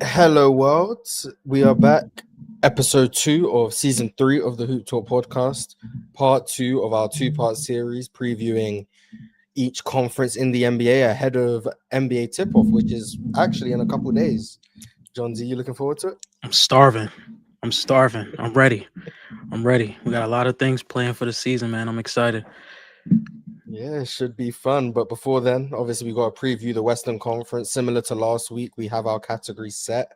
Hello, world. We are back. Episode 2 of season 3 of the HoopTalk podcast, part 2 of our 2-part series previewing each conference in the NBA ahead of NBA tip-off, which is actually in a couple days. John Z, you looking forward to it? I'm starving. I'm starving. I'm ready. I'm ready. We got a lot of things planned for the season, man. I'm excited. Yeah, it should be fun. But before then, obviously, we got to preview the Western Conference. Similar to last week, we have our category set.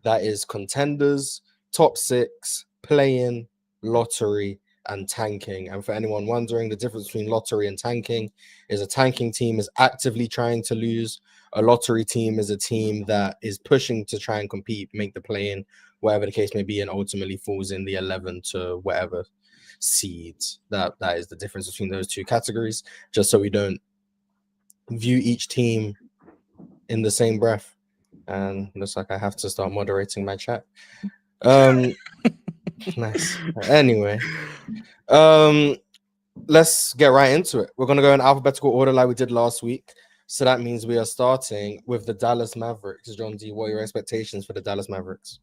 That is contenders, top six, play-in, lottery, and tanking. And for anyone wondering, the difference between lottery and tanking is a tanking team is actively trying to lose. A lottery team is a team that is pushing to try and compete, make the play-in, whatever the case may be, and ultimately falls in the 11 to whatever seeds. That is the difference between those two categories, just so we don't view each team in the same breath. And looks like I have to start moderating my chat. Nice. Anyway, let's get right into it. We're gonna go in alphabetical order like we did last week. So that means we are starting with the Dallas Mavericks. John D, what are your expectations for the Dallas Mavericks?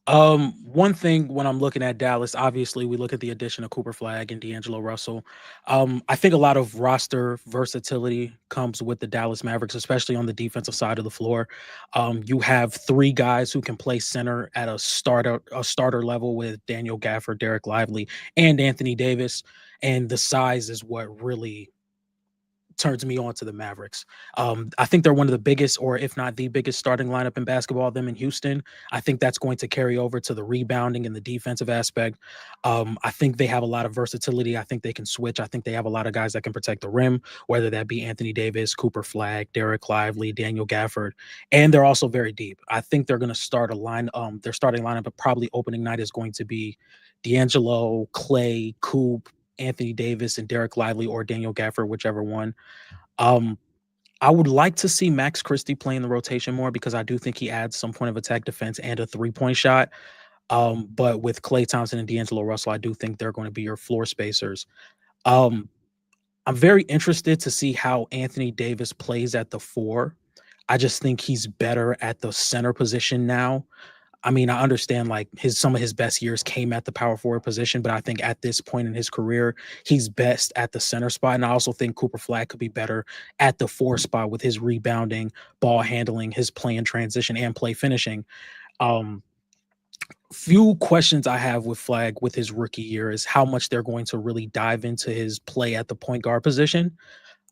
One thing when I'm looking at Dallas, obviously we look at the addition of Cooper Flag and D'Angelo Russell. I think a lot of roster versatility comes with the Dallas Mavericks, especially on the defensive side of the floor. You have three guys who can play center at a starter level with Daniel Gafford, Derek Lively, and Anthony Davis, and the size is what really turns me on to the Mavericks. I think they're one of the biggest, or if not the biggest, starting lineup in basketball. Them in Houston, I think that's going to carry over to the rebounding and the defensive aspect. I think they have a lot of versatility. I think they can switch. I think they have a lot of guys that can protect the rim, whether that be Anthony Davis, Cooper Flag, Derek Lively, Daniel Gafford, and they're also very deep. I think they're going to start a line. Their starting lineup, but probably opening night is going to be D'Angelo, Clay, Coop, Anthony Davis, and Derek Lively, or Daniel Gafford, whichever one. Um, I would like to see Max Christie play in the rotation more because I do think he adds some point of attack defense and a 3-point shot. But with Klay Thompson and D'Angelo Russell, I do think they're going to be your floor spacers. Um, I'm very interested to see how Anthony Davis plays at the four. I just think he's better at the center position now. I mean, I understand like some of his best years came at the power forward position, but I think at this point in his career, he's best at the center spot. And I also think Cooper Flag could be better at the four spot with his rebounding, ball handling, his play in transition, and play finishing. Um, Few questions I have with Flag with his rookie year is how much they're going to really dive into his play at the point guard position.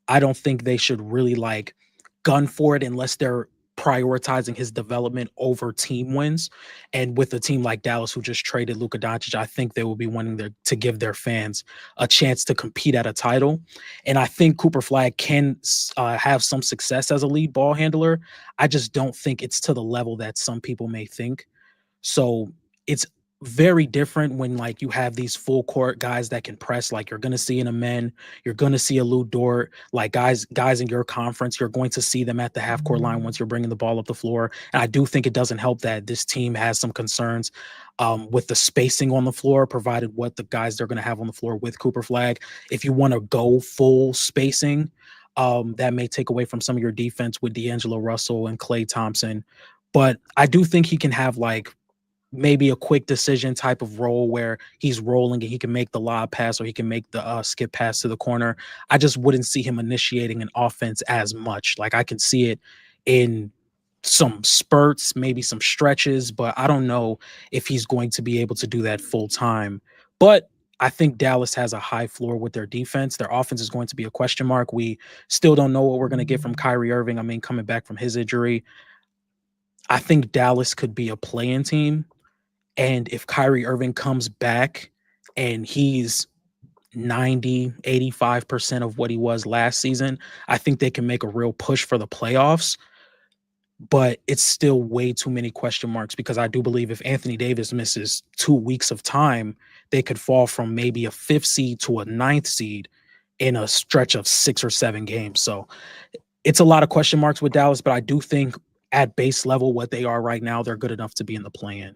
I don't think they should really like gun for it unless they're prioritizing his development over team wins. And with a team like Dallas, who just traded Luka Doncic, I think they will be wanting to give their fans a chance to compete at a title. And I think Cooper Flag can have some success as a lead ball handler. I just don't think it's to the level that some people may think. So it's very different when like you have these full court guys that can press, like you're gonna see in a men, you're gonna see a Lou Dort, like guys in your conference, you're going to see them at the half court line once you're bringing the ball up the floor. And I do think it doesn't help that this team has some concerns with the spacing on the floor, provided what the guys they're gonna have on the floor with Cooper Flag. If you want to go full spacing, that may take away from some of your defense with D'Angelo Russell and Klay Thompson. But I do think he can have like maybe a quick decision type of role where he's rolling and he can make the lob pass or he can make the skip pass to the corner. I just wouldn't see him initiating an offense as much. Like I can see it in some spurts, maybe some stretches, but I don't know if he's going to be able to do that full time. But I think Dallas has a high floor with their defense. Their offense is going to be a question mark. We still don't know what we're going to get from Kyrie Irving. I mean, coming back from his injury, I think Dallas could be a play-in team. And if Kyrie Irving comes back and he's 90, 85% of what he was last season, I think they can make a real push for the playoffs. But it's still way too many question marks because I do believe if Anthony Davis misses 2 weeks of time, they could fall from maybe a fifth seed to a ninth seed in a stretch of 6 or 7 games. So it's a lot of question marks with Dallas, but I do think at base level, what they are right now, they're good enough to be in the play-in.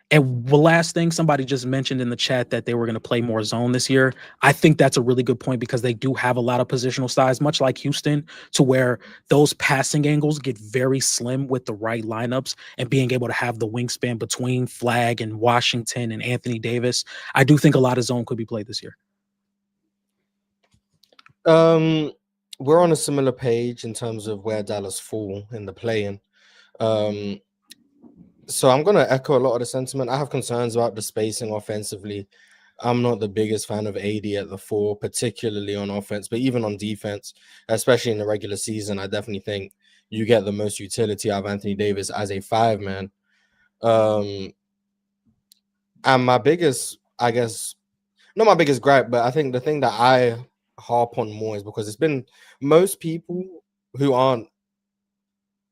And the last thing, somebody just mentioned in the chat that they were going to play more zone this year. I think that's a really good point because they do have a lot of positional size, much like Houston, to where those passing angles get very slim with the right lineups and being able to have the wingspan between Flag and Washington and Anthony Davis. I do think a lot of zone could be played this year. We're on a similar page in terms of where Dallas fall in the play-in. So I'm gonna echo a lot of the sentiment. I have concerns about the spacing offensively. I'm not the biggest fan of AD at the 4, particularly on offense, but even on defense, especially in the regular season, I definitely think you get the most utility out of Anthony Davis as a 5-man. And my biggest, I guess, not my biggest gripe, but I think the thing that I harp on more is because it's been most people who aren't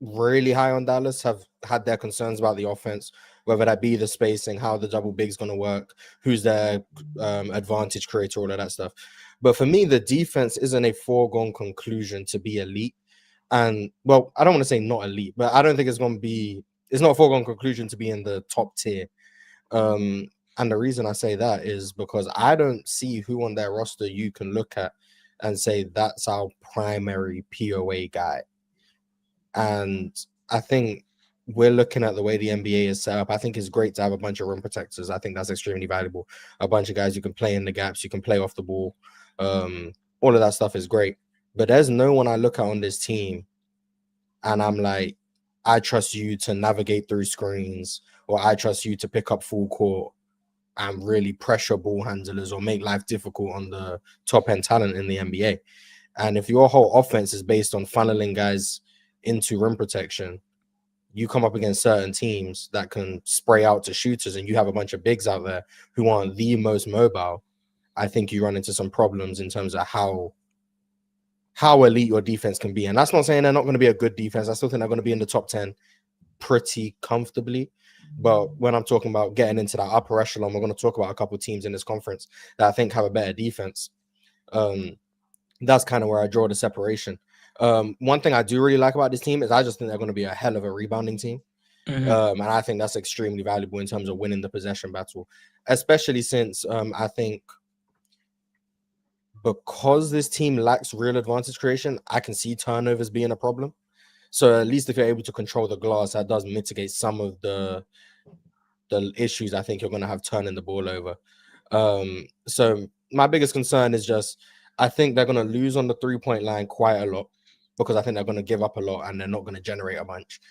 really high on Dallas have had their concerns about the offense, whether that be the spacing, how the double big's going to work, who's their advantage creator, all of that stuff. But for me, the defense isn't a foregone conclusion to be elite. And, well, I don't want to say not elite, but I don't think it's going to be – it's not a foregone conclusion to be in the top tier. And the reason I say that is because I don't see who on their roster you can look at and say that's our primary POA guy. And I think we're looking at the way the NBA is set up. I think it's great to have a bunch of rim protectors. I think that's extremely valuable. A bunch of guys you can play in the gaps, you can play off the ball. All of that stuff is great. But there's no one I look at on this team and I'm like, I trust you to navigate through screens, or I trust you to pick up full court and really pressure ball handlers or make life difficult on the top end talent in the NBA. And if your whole offense is based on funneling guys into rim protection, you come up against certain teams that can spray out to shooters and you have a bunch of bigs out there who aren't the most mobile. I think you run into some problems in terms of how elite your defense can be. And that's not saying they're not going to be a good defense. I still think they're going to be in the top 10 pretty comfortably. But when I'm talking about getting into that upper echelon, we're going to talk about a couple of teams in this conference that I think have a better defense. That's kind of where I draw the separation. One thing I do really like about this team is I just think they're going to be a hell of a rebounding team. And I think that's extremely valuable in terms of winning the possession battle, especially since I think because this team lacks real advantage creation, I can see turnovers being a problem. So at least if you're able to control the glass, that does mitigate some of the issues I think you're going to have turning the ball over. So my biggest concern is just I think they're going to lose on the 3-point line quite a lot because I think they're going to give up a lot and they're not going to generate a bunch.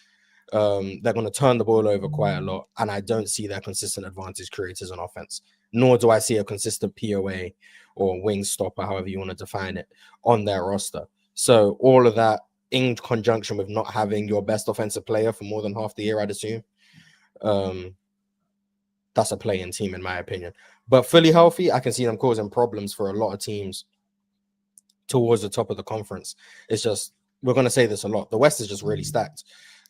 They're going to turn the ball over quite a lot, and I don't see their consistent advantage creators on offense, nor do I see a consistent POA or wing stopper, however you want to define it, on their roster. So all of that in conjunction with not having your best offensive player for more than half the year, I'd assume, that's a play-in team in my opinion. But fully healthy, I can see them causing problems for a lot of teams towards the top of the conference. It's just, we're going to say this a lot, the West is just really stacked.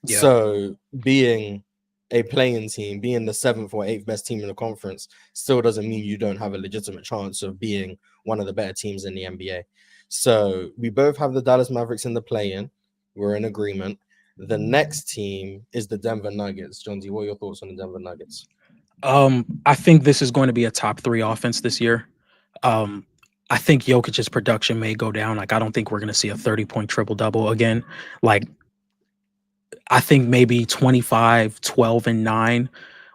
Yeah. So being a play-in team, being the 7th or 8th best team in the conference still doesn't mean you don't have a legitimate chance of being one of the better teams in the NBA. So we both have the Dallas Mavericks in the play-in. We're in agreement. The next team is the Denver Nuggets. John D, what are your thoughts on the Denver Nuggets? I think this is going to be a top 3 offense this year. I think Jokic's production may go down. Like, I don't think we're going to see a 30-point triple-double again. Like, I think maybe 25, 12, and 9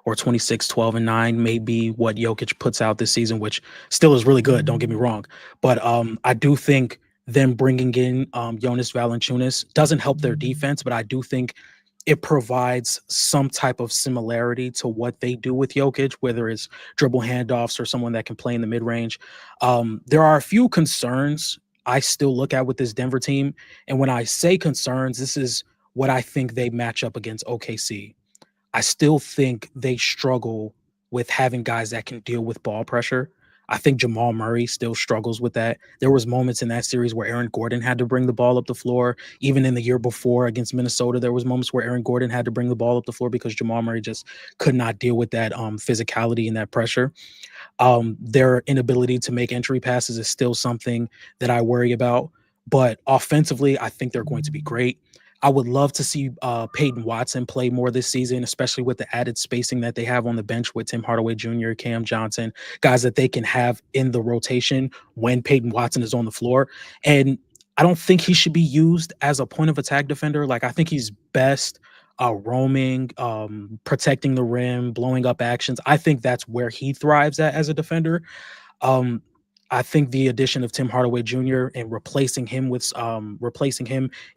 or 26, 12, and 9 may be what Jokic puts out this season, which still is really good. Don't get me wrong. But I do think them bringing in Jonas Valanciunas doesn't help their defense, but I do think it provides some type of similarity to what they do with Jokic, whether it's dribble handoffs or someone that can play in the mid-range. There are a few concerns I still look at with this Denver team. And when I say concerns, this is what I think they match up against OKC. I still think they struggle with having guys that can deal with ball pressure. I think Jamal Murray still struggles with that. There was moments in that series where Aaron Gordon had to bring the ball up the floor. Even in the year before against Minnesota, there was moments where Aaron Gordon had to bring the ball up the floor because Jamal Murray just could not deal with that physicality and that pressure. Their inability to make entry passes is still something that I worry about. But offensively, I think they're going to be great. I would love to see Peyton Watson play more this season, especially with the added spacing that they have on the bench with Tim Hardaway Jr., Cam Johnson, guys that they can have in the rotation when Peyton Watson is on the floor. And I don't think he should be used as a point of attack defender. Like, I think he's best roaming, protecting the rim, blowing up actions. I think that's where he thrives at as a defender. Um, I think the addition of Tim Hardaway Jr. and replacing him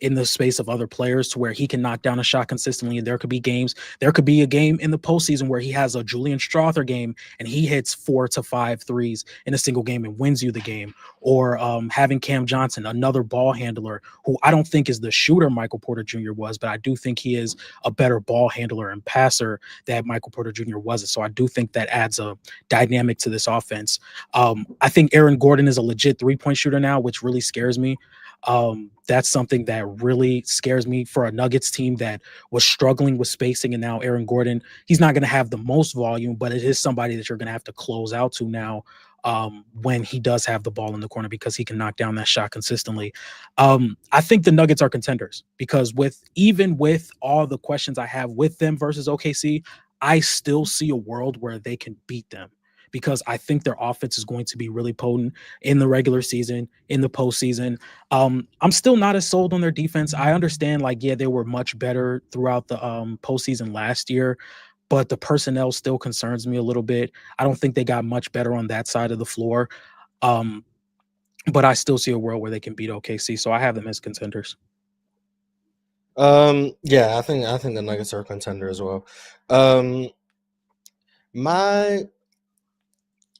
in the space of other players to where he can knock down a shot consistently. And there could be a game in the postseason where he has a Julian Strother game and he hits 4 to 5 threes in a single game and wins you the game. Or having Cam Johnson, another ball handler, who I don't think is the shooter Michael Porter Jr. was, but I do think he is a better ball handler and passer that Michael Porter Jr. wasn't. So I do think that adds a dynamic to this offense. I think Aaron Gordon is a legit 3-point shooter now, which really scares me. That's something that really scares me for a Nuggets team that was struggling with spacing. And now Aaron Gordon, he's not going to have the most volume, but it is somebody that you're going to have to close out to now when he does have the ball in the corner because he can knock down that shot consistently. I think the Nuggets are contenders because even with all the questions I have with them versus OKC, I still see a world where they can beat them, because I think their offense is going to be really potent in the regular season, in the postseason. I'm still not as sold on their defense. I understand, they were much better throughout the postseason last year, but the personnel still concerns me a little bit. I don't think they got much better on that side of the floor. But I still see a world where they can beat OKC, so I have them as contenders. Yeah, I think the Nuggets are a contender as well.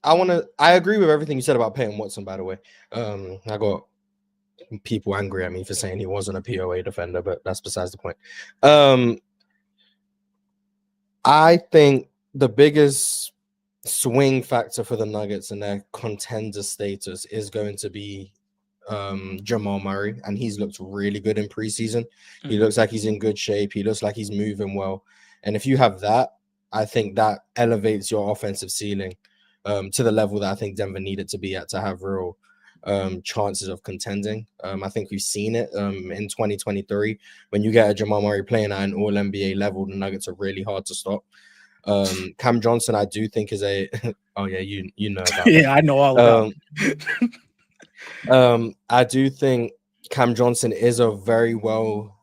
I agree with everything you said about Peyton Watson, by the way. I got people angry at me for saying he wasn't a POA defender, but that's besides the point. I think the biggest swing factor for the Nuggets and their contender status is going to be Jamal Murray, and he's looked really good in preseason. He looks like he's in good shape. He looks like he's moving well. And if you have that, I think that elevates your offensive ceiling to the level that I think Denver needed to be at to have real chances of contending. I think we've seen it in 2023. When you get a Jamal Murray playing at an all-NBA level, the Nuggets are really hard to stop. Cam Johnson, I do think is a oh yeah, you know about yeah, I know all about it. I do think Cam Johnson is a very well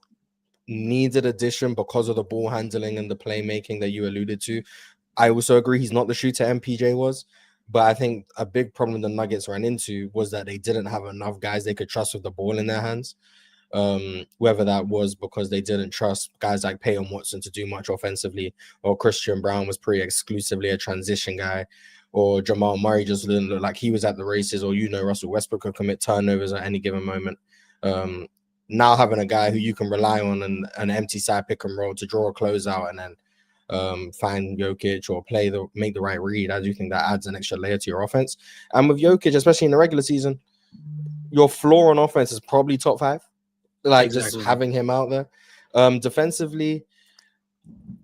needed addition because of the ball handling and the playmaking that you alluded to. I also agree he's not the shooter MPJ was, but I think a big problem the Nuggets ran into was that they didn't have enough guys they could trust with the ball in their hands. Whether that was because they didn't trust guys like Peyton Watson to do much offensively, or Christian Brown was pretty exclusively a transition guy, or Jamal Murray just didn't look like he was at the races, or Russell Westbrook could commit turnovers at any given moment. Now having a guy who you can rely on and an empty side pick and roll to draw a closeout and then find Jokic or make the right read, I do think that adds an extra layer to your offense. And with Jokic, especially in the regular season, your floor on offense is probably top 5. Just having him out there. Defensively,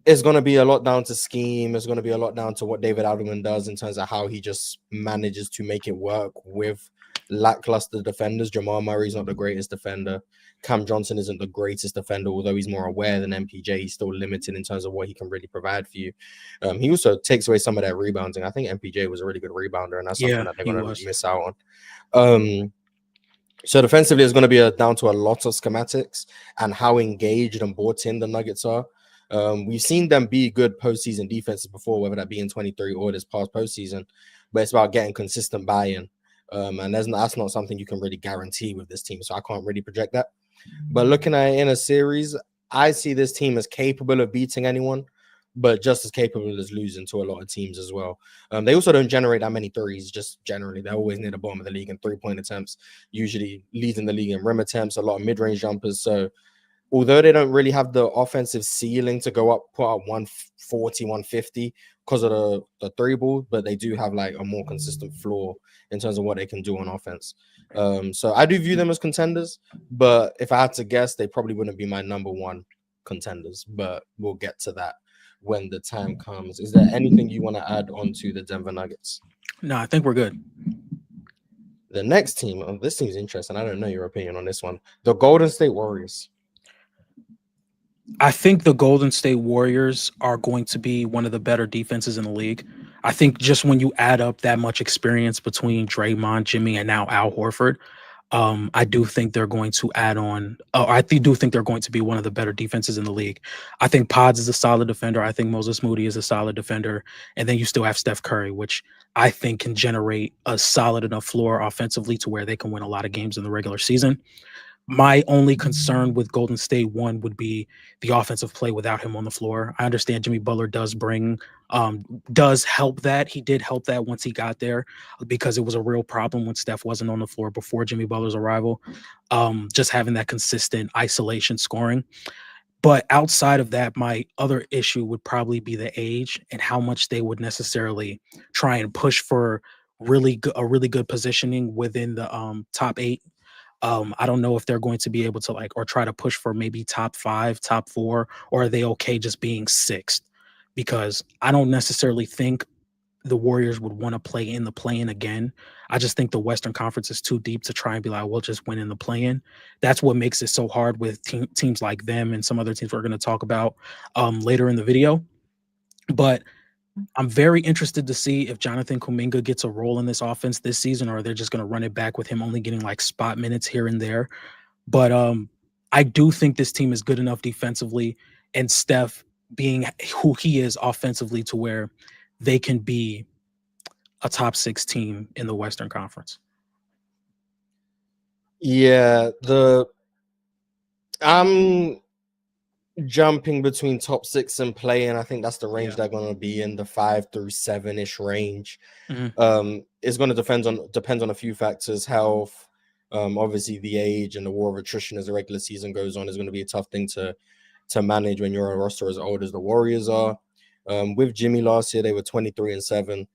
it's going to be a lot down to scheme. It's going to be a lot down to what David Adelman does in terms of how he just manages to make it work with lackluster defenders. Jamal Murray's not the greatest defender. Cam Johnson isn't the greatest defender, although he's more aware than MPJ. He's still limited in terms of what he can really provide for you. He also takes away some of that rebounding. I think MPJ was a really good rebounder, and that's something that they're going to miss out on. So defensively, it's going to be down to a lot of schematics and how engaged and bought in the Nuggets are. We've seen them be good postseason defenses before, whether that be in 23 or this past postseason, but it's about getting consistent buy-in. And that's not something you can really guarantee with this team, so I can't really project that. But looking at it in a series, I see this team as capable of beating anyone, but just as capable as losing to a lot of teams as well. They also don't generate that many threes, just generally. They're always near the bottom of the league in 3-point attempts, usually leading the league in rim attempts, a lot of mid-range jumpers. So although they don't really have the offensive ceiling to go up, put up 140, 150 because of the three ball, but they do have like a more consistent floor in terms of what they can do on offense. So I do view them as contenders, but if I had to guess, they probably wouldn't be my number one contenders, but we'll get to that when the time comes. Is there anything you want to add on to the Denver Nuggets? No, I think we're good. The next team, this team's interesting. I don't know your opinion on this one. The Golden State Warriors. I think the Golden State Warriors are going to be one of the better defenses in the league. I think just when you add up that much experience between Draymond, Jimmy, and now Al Horford, I do think they're going to add on. Do think they're going to be one of the better defenses in the league. I think Pods is a solid defender. I think Moses Moody is a solid defender, and then you still have Steph Curry, which I think can generate a solid enough floor offensively to where they can win a lot of games in the regular season. My only concern with Golden State one would be the offensive play without him on the floor. I understand Jimmy Butler does help that. He did help that once he got there because it was a real problem when Steph wasn't on the floor before Jimmy Butler's arrival. Just having that consistent isolation scoring. But outside of that, my other issue would probably be the age and how much they would necessarily try and push for a really good positioning within the top 8. I don't know if they're going to be able to or try to push for maybe top 5, top 4, or are they okay just being sixth? Because I don't necessarily think the Warriors would want to play in the play-in again. I just think the Western Conference is too deep to try and be like, we'll just win in the play-in. That's what makes it so hard with teams like them and some other teams we're going to talk about later in the video. But I'm very interested to see if Jonathan Kuminga gets a role in this offense this season, or they're just going to run it back with him only getting like spot minutes here and there. But I do think this team is good enough defensively, and Steph being who he is offensively, to where they can be a top 6 team in the Western Conference. Yeah, I'm jumping between top 6 and play, and I think that's the range they're going to be in, the 5 through 7-ish range. It's going to depend on a few factors: health, obviously the age, and the war of attrition as the regular season goes on is going to be a tough thing to manage when you're on a roster as old as the Warriors are. With Jimmy last year, they were 23-7.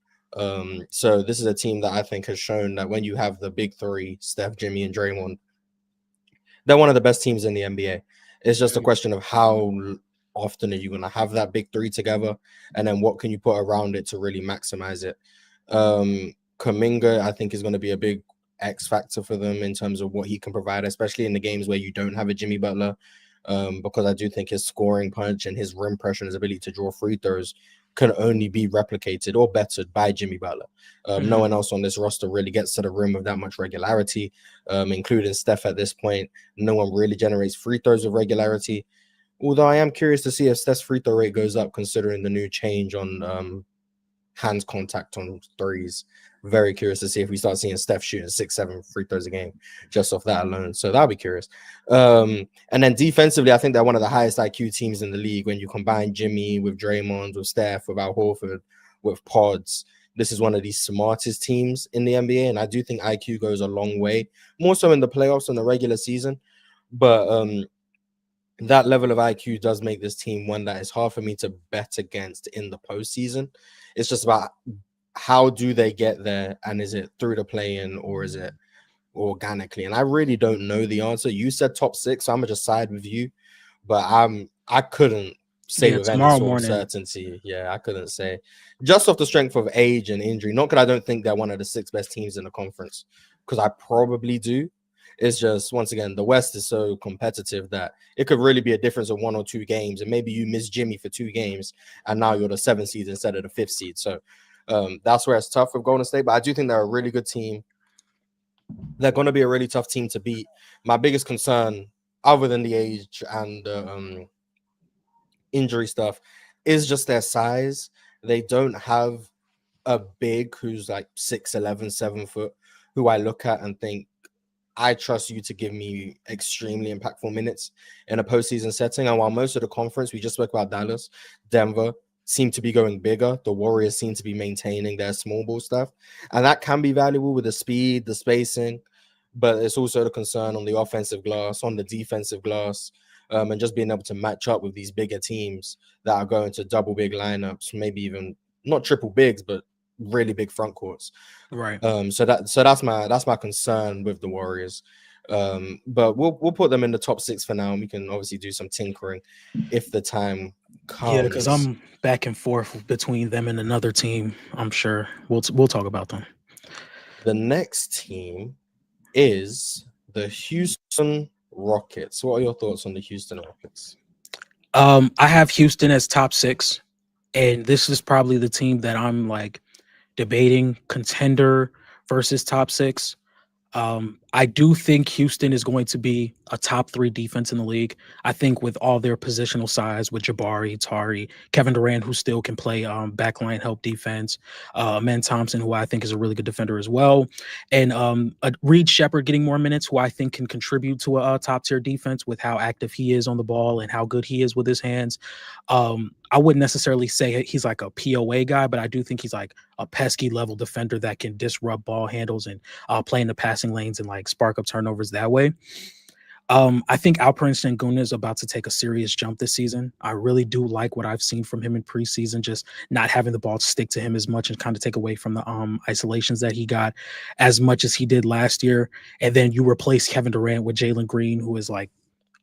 So this is a team that I think has shown that when you have the big three, Steph, Jimmy, and Draymond, they're one of the best teams in the NBA. It's just a question of how often are you going to have that big three together, and then what can you put around it to really maximize it. Kuminga, I think, is going to be a big X factor for them in terms of what he can provide, especially in the games where you don't have a Jimmy Butler, because I do think his scoring punch and his rim pressure and his ability to draw free throws can only be replicated or bettered by Jimmy Butler. No one else on this roster really gets to the rim with that much regularity, including Steph at this point. No one really generates free throws with regularity. Although I am curious to see if Steph's free throw rate goes up considering the new change on hands contact on threes. Very curious to see if we start seeing Steph shooting 6-7 free throws a game just off that alone. So that'll be curious. And then defensively, I think they're one of the highest IQ teams in the league. When you combine Jimmy with Draymond, with Steph, with Al Horford, with Pods, this is one of the smartest teams in the NBA. And I do think IQ goes a long way, more so in the playoffs than the regular season. But that level of IQ does make this team one that is hard for me to bet against in the postseason. It's just about how do they get there, and is it through the play-in or is it organically? And I really don't know the answer. You said top 6, so I'm gonna just side with you, but I couldn't say with any Tomorrow sort of morning. certainty. Yeah, I couldn't say just off the strength of age and injury. Not because I don't think they're one of the 6 best teams in the conference, because I probably do. It's just, once again, the West is so competitive that it could really be a difference of 1 or 2 games, and maybe you miss Jimmy for 2 games, and now you're the 7th seed instead of the 5th seed. So that's where it's tough with Golden State, but I do think they're a really good team. They're going to be a really tough team to beat. My biggest concern, other than the age and injury stuff, is just their size. They don't have a big who's like 6'11", 7 foot, who I look at and think, I trust you to give me extremely impactful minutes in a postseason setting. And while most of the conference, we just spoke about Dallas, Denver, seem to be going bigger, the Warriors seem to be maintaining their small ball stuff. And that can be valuable with the speed, the spacing, but it's also the concern on the offensive glass, on the defensive glass, and just being able to match up with these bigger teams that are going to double big lineups, maybe even not triple bigs, but really big front courts. Right. So that's my concern with the Warriors. But we'll put them in the top 6 for now, and we can obviously do some tinkering if the time comes. Yeah, because I'm back and forth between them and another team. I'm sure we'll talk about them. The next team is the Houston Rockets. What are your thoughts on the Houston Rockets? I have Houston as top 6, and this is probably the team that I'm like debating contender versus top 6. I do think Houston is going to be a top 3 defense in the league. I think with all their positional size, with Jabari, Tari, Kevin Durant, who still can play backline help defense, Men Thompson, who I think is a really good defender as well, and Reed Shepard getting more minutes, who I think can contribute to a top tier defense with how active he is on the ball and how good he is with his hands. I wouldn't necessarily say he's like a POA guy, but I do think he's like a pesky level defender that can disrupt ball handles and play in the passing lanes and like spark up turnovers that way. I think Alperen Sengun is about to take a serious jump this season. I really do like what I've seen from him in preseason, just not having the ball stick to him as much and kind of take away from the isolations that he got as much as he did last year. And then you replace Kevin Durant with Jalen Green, who is like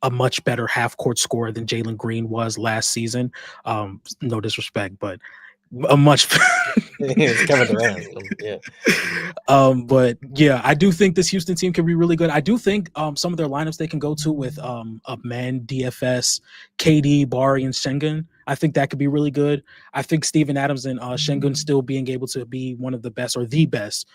a much better half court scorer than Jalen Green was last season. No disrespect, but a much It's Kevin Durant. Yeah. But yeah, I do think this Houston team can be really good. I do think some of their lineups they can go to with a man, DFS, KD, Bari, and Schengen. I think that could be really good. I think Steven Adams and Schengen still being able to be one of the best or the best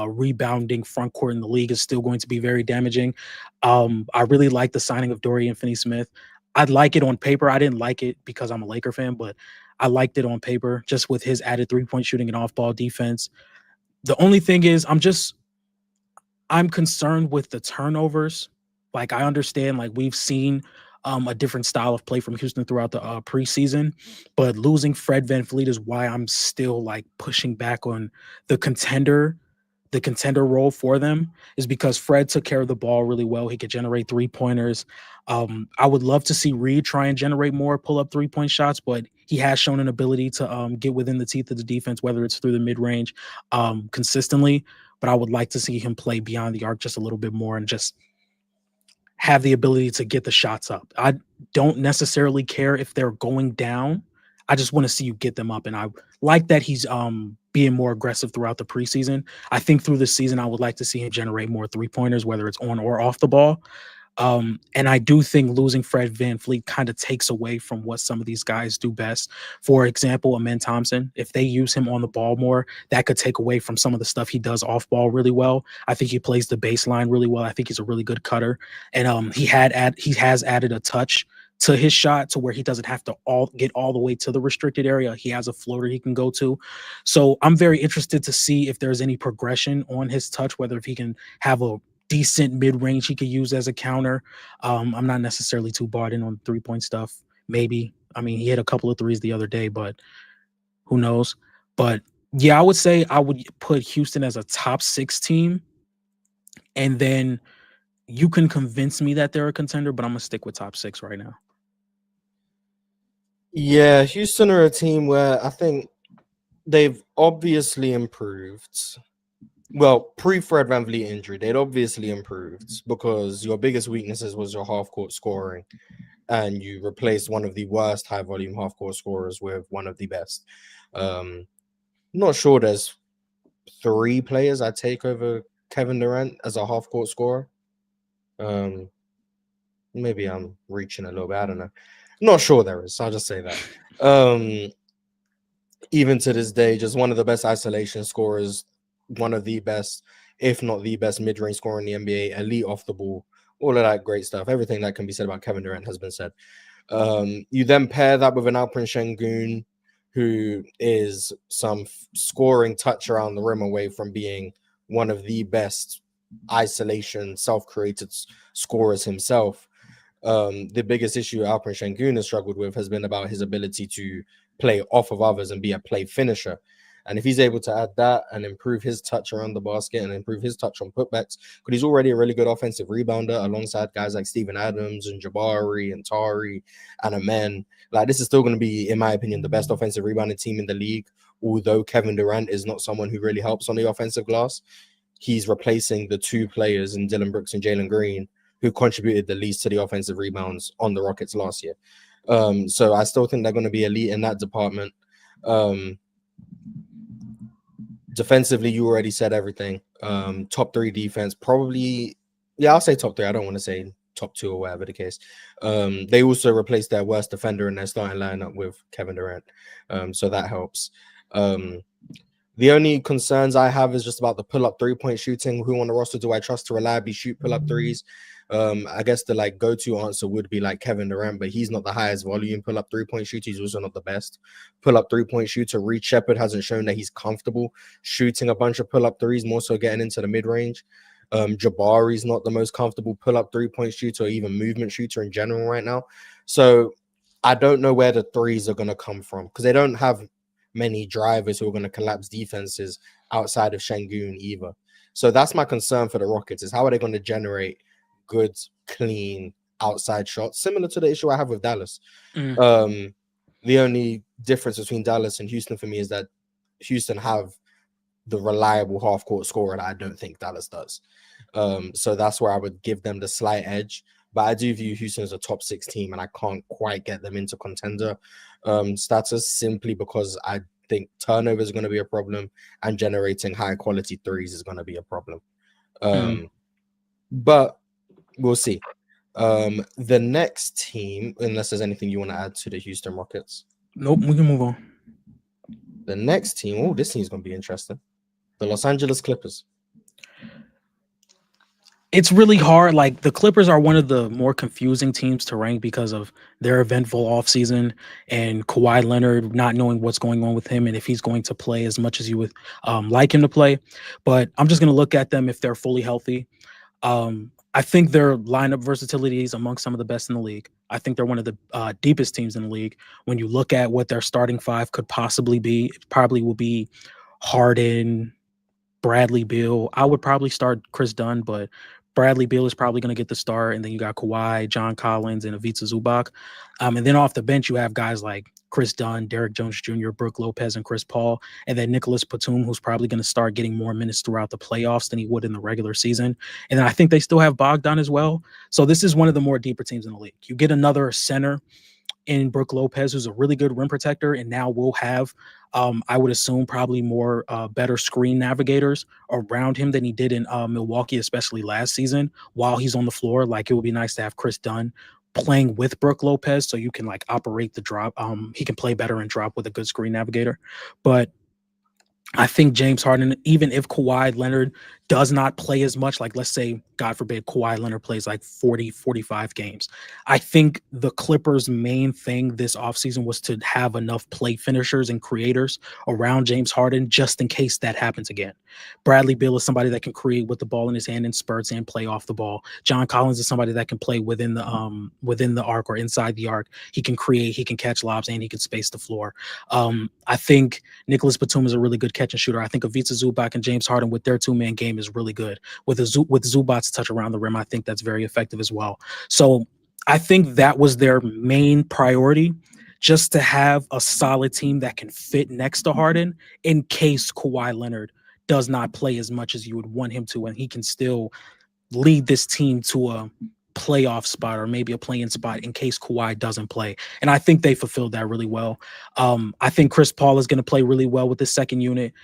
rebounding front court in the league is still going to be very damaging. I really like the signing of Dorian Finney-Smith. I'd like it on paper. I didn't like it because I'm a Laker fan, but I liked it on paper just with his added 3-point shooting and off-ball defense. The only thing is I'm concerned with the turnovers. Like I understand, like we've seen a different style of play from Houston throughout the preseason, but losing Fred VanVleet is why I'm still like pushing back on the contender the contender role for them is because Fred took care of the ball really well. He could generate 3-pointers. I would love to see Reed try and generate more pull-up 3-point shots, but he has shown an ability to get within the teeth of the defense, whether it's through the mid-range consistently. But I would like to see him play beyond the arc just a little bit more and just have the ability to get the shots up. I don't necessarily care if they're going down. I just want to see you get them up. And I like that he's being more aggressive throughout the preseason. I think through the season, I would like to see him generate more 3-pointers, whether it's on or off the ball. And I do think losing Fred VanVleet kind of takes away from what some of these guys do best. For example, Amen Thompson, if they use him on the ball more, that could take away from some of the stuff he does off ball really well. I think he plays the baseline really well. I think he's a really good cutter. And he has added a touch to his shot to where he doesn't have to get all the way to the restricted area. He has a floater he can go to. So I'm very interested to see if there's any progression on his touch, whether if he can have a decent mid-range he could use as a counter. I'm not necessarily too bought in on 3-point stuff. Maybe. I mean, he hit a couple of threes the other day, but who knows? But yeah, I would say I would put Houston as a top 6 team. And then you can convince me that they're a contender, but I'm going to stick with top 6 right now. Yeah, Houston are a team where I think they've obviously improved. Well, pre-Fred VanVleet injury, they'd obviously improved because your biggest weaknesses was your half-court scoring, and you replaced one of the worst high-volume half-court scorers with one of the best. Not sure there's 3 players I'd take over Kevin Durant as a half-court scorer. Maybe I'm reaching a little bit. I don't know. Not sure there is. I'll just say that. Even to this day, just one of the best isolation scorers, one of the best, if not the best mid-range scorer in the NBA, elite off the ball, all of that great stuff. Everything that can be said about Kevin Durant has been said. You then pair that with an Alperen Sengun, who is some scoring touch around the rim away from being one of the best isolation, self-created scorers himself. The biggest issue Alperen Sengun has struggled with has been about his ability to play off of others and be a play finisher. And if he's able to add that and improve his touch around the basket and improve his touch on putbacks, because he's already a really good offensive rebounder alongside guys like Steven Adams and Jabari and Tari and Amen. Like, this is still going to be, in my opinion, the best offensive rebounding team in the league. Although Kevin Durant is not someone who really helps on the offensive glass, he's replacing the 2 players in Dylan Brooks and Jalen Green who contributed the least to the offensive rebounds on the Rockets last year. So I still think they're going to be elite in that department. Defensively, you already said everything. Top 3 defense, probably. Yeah, I'll say top 3. I don't want to say top 2 or whatever the case. They also replaced their worst defender in their starting lineup with Kevin Durant. So that helps. The only concerns I have is just about the pull-up three-point shooting. Who on the roster do I trust to reliably shoot pull-up threes? I guess the like go-to answer would be like Kevin Durant, but he's not the highest volume pull-up three-point shooter. He's also not the best pull-up three-point shooter. Reed Shepherd hasn't shown that he's comfortable shooting a bunch of pull-up threes, more so getting into the mid-range. Jabari's not the most comfortable pull-up three-point shooter or even movement shooter in general right now. So I don't know where the threes are going to come from because they don't have many drivers who are going to collapse defenses outside of Şengün either. So that's my concern for the Rockets is how are they going to generate good, clean outside shots, similar to the issue I have with Dallas. The only difference between Dallas and Houston for me is that Houston have the reliable half-court scorer that I don't think Dallas does. So that's where I would give them the slight edge. But I do view Houston as a top 6 team, and I can't quite get them into contender status simply because I think turnover is going to be a problem and generating high-quality threes is going to be a problem. But we'll see. The next team, unless there's anything you want to add to the Houston Rockets. Nope, we can move on. The next team, this team's going to be interesting. The Los Angeles Clippers. It's really hard. Like the Clippers are one of the more confusing teams to rank because of their eventful offseason and Kawhi Leonard not knowing what's going on with him and if he's going to play as much as you would like him to play. But I'm just going to look at them if they're fully healthy. I think their lineup versatility is among some of the best in the league. I think they're one of the deepest teams in the league. When you look at what their starting five could possibly be, it probably will be Harden, Bradley Beal. I would probably start Chris Dunn, but Bradley Beal is probably going to get the start. And then you got Kawhi, John Collins, and Ivica Zubac. And then off the bench, you have guys like Chris Dunn, Derek Jones Jr., Brook Lopez, and Chris Paul. And then Nicholas Batum, who's probably going to start getting more minutes throughout the playoffs than he would in the regular season. And then I think they still have Bogdan as well. So this is one of the more deeper teams in the league. You get another center in Brook Lopez, who's a really good rim protector, and now we'll have, I would assume, probably more better screen navigators around him than he did in Milwaukee, especially last season. While he's on the floor, like it would be nice to have Chris Dunn playing with Brook Lopez, so you can like operate the drop. He can play better and drop with a good screen navigator, but I think James Harden, even if Kawhi Leonard does not play as much, like let's say, God forbid, Kawhi Leonard plays like 40, 45 games. I think the Clippers' main thing this offseason was to have enough play finishers and creators around James Harden just in case that happens again. Bradley Beal is somebody that can create with the ball in his hand in spurts and play off the ball. John Collins is somebody that can play within the arc or inside the arc. He can create, he can catch lobs, and he can space the floor. I think Nicholas Batum is a really good catch and shooter. I think Ivica Zubac and James Harden with their two-man game is really good. With Zubac's touch around the rim, I think that's very effective as well. So I think that was their main priority, just to have a solid team that can fit next to Harden in case Kawhi Leonard does not play as much as you would want him to, and he can still lead this team to a playoff spot or maybe a play-in spot in case Kawhi doesn't play. And I think they fulfilled that really well. I think Chris Paul is going to play really well with the second unit.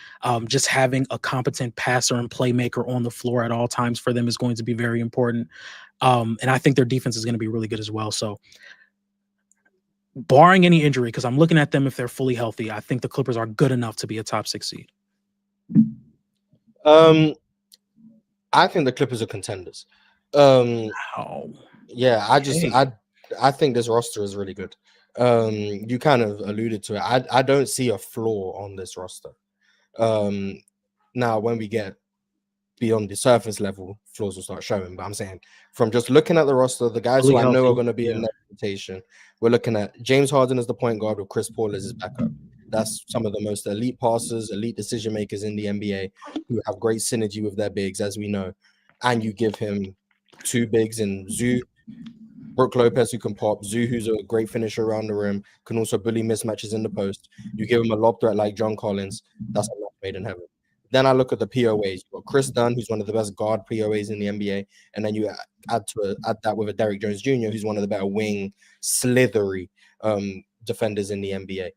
Just having a competent passer and playmaker on the floor at all times for them is going to be very important. And I think their defense is going to be really good as well. So barring any injury, because I'm looking at them if they're fully healthy, I think the Clippers are good enough to be a top 6 seed. I think the Clippers are contenders. Yeah, I think this roster is really good. You kind of alluded to it. I don't see a flaw on this roster. Now when we get beyond the surface level, flaws will start showing. But I'm saying from just looking at the roster, the guys who I know are going to be in that rotation, we're looking at James Harden as the point guard with Chris Paul as his backup. That's some of the most elite passers, elite decision makers in the NBA who have great synergy with their bigs, as we know. And you give him two bigs in Zoo, Brook Lopez, who can pop, Zoo, who's a great finisher around the rim, can also bully mismatches in the post. You give him a lob threat like John Collins, that's a match made in heaven. Then I look at the POAs. You've got Chris Dunn, who's one of the best guard POAs in the NBA, and then you add that with a Derek Jones Jr., who's one of the better wing, slithery defenders in the NBA.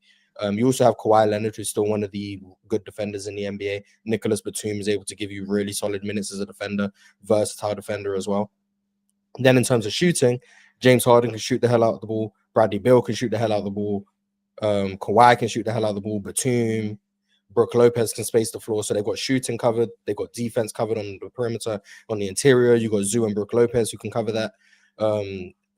You also have Kawhi Leonard, who's still one of the good defenders in the NBA. Nicholas Batum is able to give you really solid minutes as a defender, versatile defender as well. Then in terms of shooting, James Harden can shoot the hell out of the ball. Bradley Beal can shoot the hell out of the ball. Kawhi can shoot the hell out of the ball. Batum, Brook Lopez can space the floor. So they've got shooting covered. They've got defense covered on the perimeter. On the interior, you got Zoo and Brook Lopez who can cover that.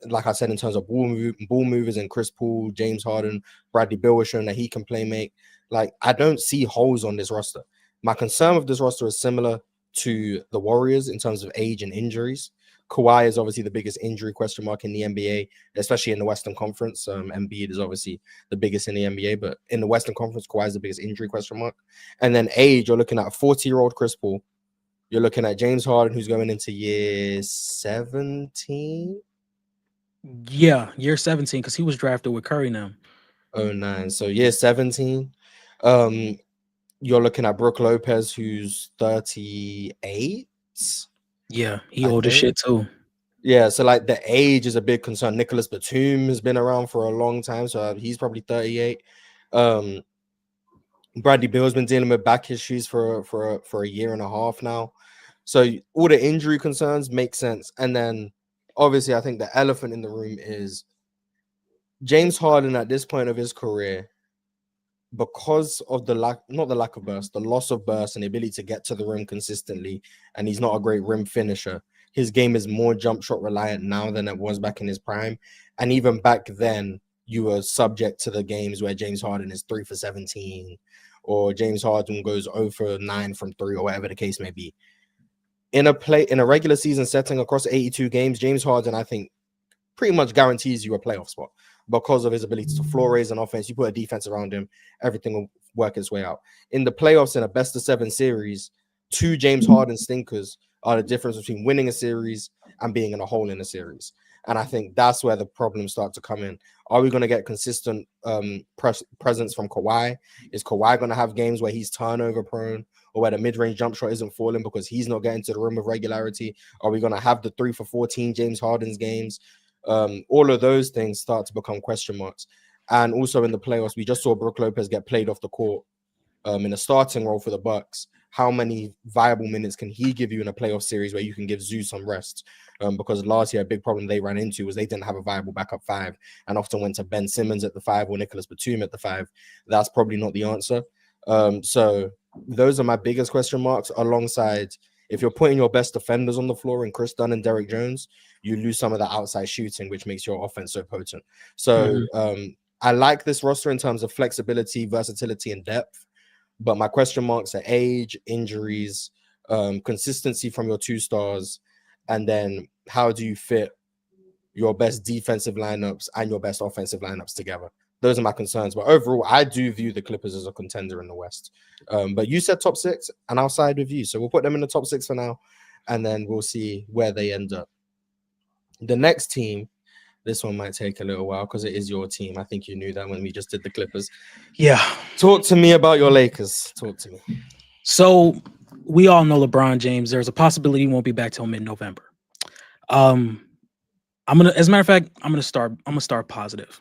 Like I said, in terms of ball movers and Chris Paul, James Harden, Bradley Beal was showing that he can play make. Like, I don't see holes on this roster. My concern with this roster is similar to the Warriors in terms of age and injuries. Kawhi is obviously the biggest injury question mark in the NBA, especially in the Western Conference. Embiid is obviously the biggest in the NBA, but in the Western Conference, Kawhi is the biggest injury question mark. And then age, you're looking at a 40-year-old Chris Paul. You're looking at James Harden, who's going into year 17. Yeah, year 17, because he was drafted with Curry now. 09. So year 17. You're looking at Brook Lopez, who's 38. Yeah, he old as shit too. Yeah, so like the age is a big concern. Nicholas Batum has been around for a long time, so he's probably 38. Bradley Beal's been dealing with back issues for a year and a half now. So all the injury concerns make sense. And then obviously I think the elephant in the room is James Harden at this point of his career, because of the lack of burst, the loss of burst and the ability to get to the rim consistently, and he's not a great rim finisher. His game is more jump shot reliant now than it was back in his prime. And even back then, you were subject to the games where James Harden is 3 for 17, or James Harden goes 0 for 9 from 3, or whatever the case may be. In a regular season setting across 82 games, James Harden, I think, pretty much guarantees you a playoff spot because of his ability to floor raise an offense. You put a defense around him, everything will work its way out. In the playoffs, in a best-of-7 series, 2 James Harden stinkers are the difference between winning a series and being in a hole in a series. And I think that's where the problems start to come in. Are we going to get consistent presence from Kawhi? Is Kawhi going to have games where he's turnover prone, or where the mid-range jump shot isn't falling because he's not getting to the rim with regularity? Are we going to have the 3 for 14 James Harden's games? All of those things start to become question marks. And also in the playoffs, we just saw Brook Lopez get played off the court in a starting role for the Bucks. How many viable minutes can he give you in a playoff series where you can give Zoo some rest? Because last year, a big problem they ran into was they didn't have a viable backup 5 and often went to Ben Simmons at the 5 or Nicholas Batum at the 5. That's probably not the answer. So those are my biggest question marks, alongside if you're putting your best defenders on the floor in Chris Dunn and Derrick Jones, you lose some of the outside shooting, which makes your offense so potent. So I like this roster in terms of flexibility, versatility, and depth. But my question marks are age, injuries, consistency from your 2 stars, and then how do you fit your best defensive lineups and your best offensive lineups together? Those are my concerns. But overall, I do view the Clippers as a contender in the West. But you said top 6, and I'll side with you. So we'll put them in the top 6 for now, and then we'll see where they end up. The next team, this one might take a little while because it is your team. I think you knew that when we just did the Clippers. Yeah. Talk to me about your Lakers. Talk to me. So we all know LeBron James. There's a possibility he won't be back till mid-November. As a matter of fact, I'm gonna start positive.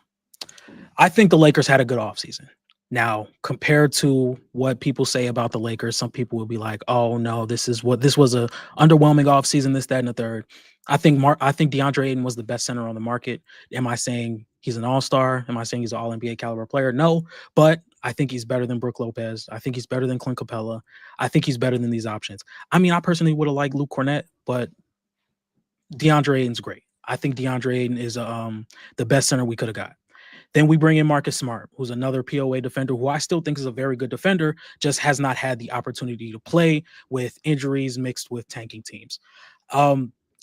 I think the Lakers had a good offseason. Now, compared to what people say about the Lakers, some people will be like, "Oh no, this was a underwhelming offseason, this, that, and the third." I think DeAndre Ayton was the best center on the market. Am I saying he's an all-star? Am I saying he's an all-NBA caliber player? No, but I think he's better than Brook Lopez. I think he's better than Clint Capella. I think he's better than these options. I mean, I personally would have liked Luke Cornett, but DeAndre Ayton's great. I think DeAndre Ayton is the best center we could have got. Then we bring in Marcus Smart, who's another POA defender who I still think is a very good defender, just has not had the opportunity to play with injuries mixed with tanking teams.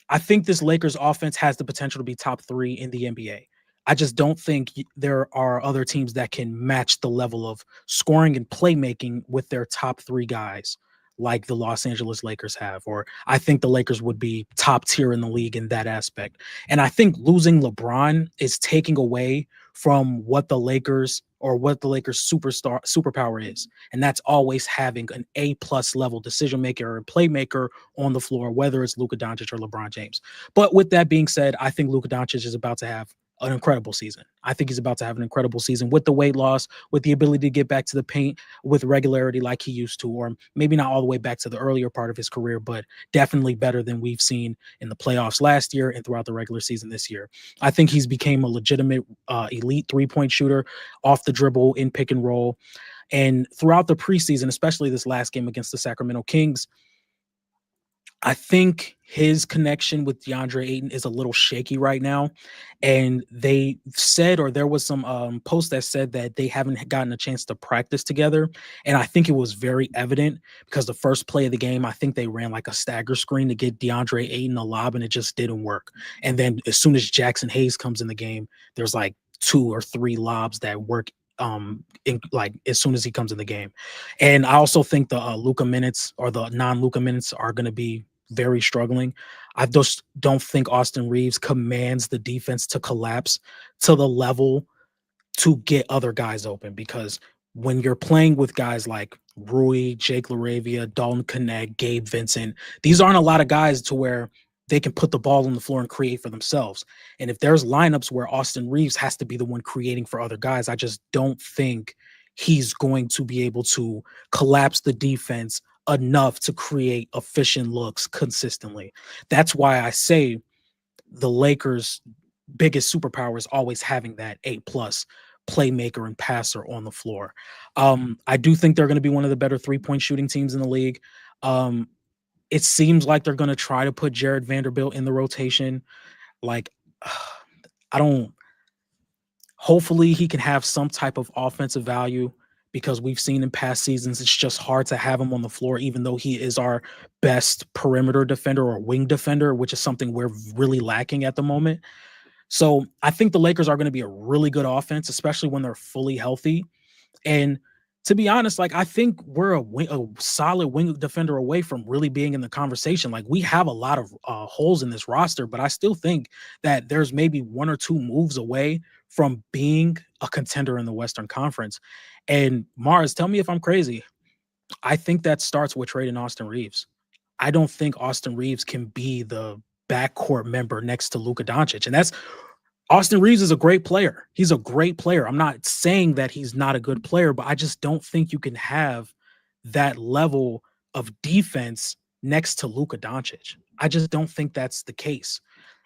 I think this Lakers offense has the potential to be top 3 in the NBA. I just don't think there are other teams that can match the level of scoring and playmaking with their top 3 guys like the Los Angeles Lakers have, or I think the Lakers would be top tier in the league in that aspect. And I think losing LeBron is taking away from what the Lakers superpower is. And that's always having an A+ level decision maker or playmaker on the floor, whether it's Luka Doncic or LeBron James. But with that being said, I think Luka Doncic is about to have an incredible season. I think he's about to have an incredible season with the weight loss, with the ability to get back to the paint with regularity like he used to, or maybe not all the way back to the earlier part of his career, but definitely better than we've seen in the playoffs last year and throughout the regular season this year. I think he's became a legitimate elite three-point shooter off the dribble in pick and roll. And throughout the preseason, especially this last game against the Sacramento Kings, I think his connection with DeAndre Ayton is a little shaky right now. And they said, or there was some post that said that they haven't gotten a chance to practice together. And I think it was very evident because the first play of the game, I think they ran like a stagger screen to get DeAndre Ayton a lob and it just didn't work. And then as soon as Jackson Hayes comes in the game, there's like 2 or 3 lobs that work like as soon as he comes in the game. And I also think the Luka minutes or the non-Luka minutes are going to be very struggling. I just don't think Austin Reeves commands the defense to collapse to the level to get other guys open, because when you're playing with guys like Rui, Jake LaRavia, Dalton Connect, Gabe Vincent, these aren't a lot of guys to where they can put the ball on the floor and create for themselves. And if there's lineups where Austin Reeves has to be the one creating for other guys, I just don't think he's going to be able to collapse the defense enough to create efficient looks consistently. That's why I say the Lakers' biggest superpower is always having that A+ playmaker and passer on the floor. I do think they're going to be one of the better three-point shooting teams in the league. It seems like they're going to try to put Jared Vanderbilt in the rotation. Like, I don't. Hopefully, he can have some type of offensive value, because we've seen in past seasons it's just hard to have him on the floor, even though he is our best perimeter defender or wing defender, which is something we're really lacking at the moment. So I think the Lakers are going to be a really good offense, especially when they're fully healthy. And to be honest, like, I think we're a solid wing defender away from really being in the conversation. Like, we have a lot of holes in this roster, but I still think that there's maybe 1 or 2 moves away from being a contender in the Western Conference. And Mars, tell me if I'm crazy. I think that starts with trading Austin Reeves. I don't think Austin Reeves can be the backcourt member next to Luka Doncic. And that's Austin Reeves is a great player. He's a great player. I'm not saying that he's not a good player, but I just don't think you can have that level of defense next to Luka Doncic. I just don't think that's the case.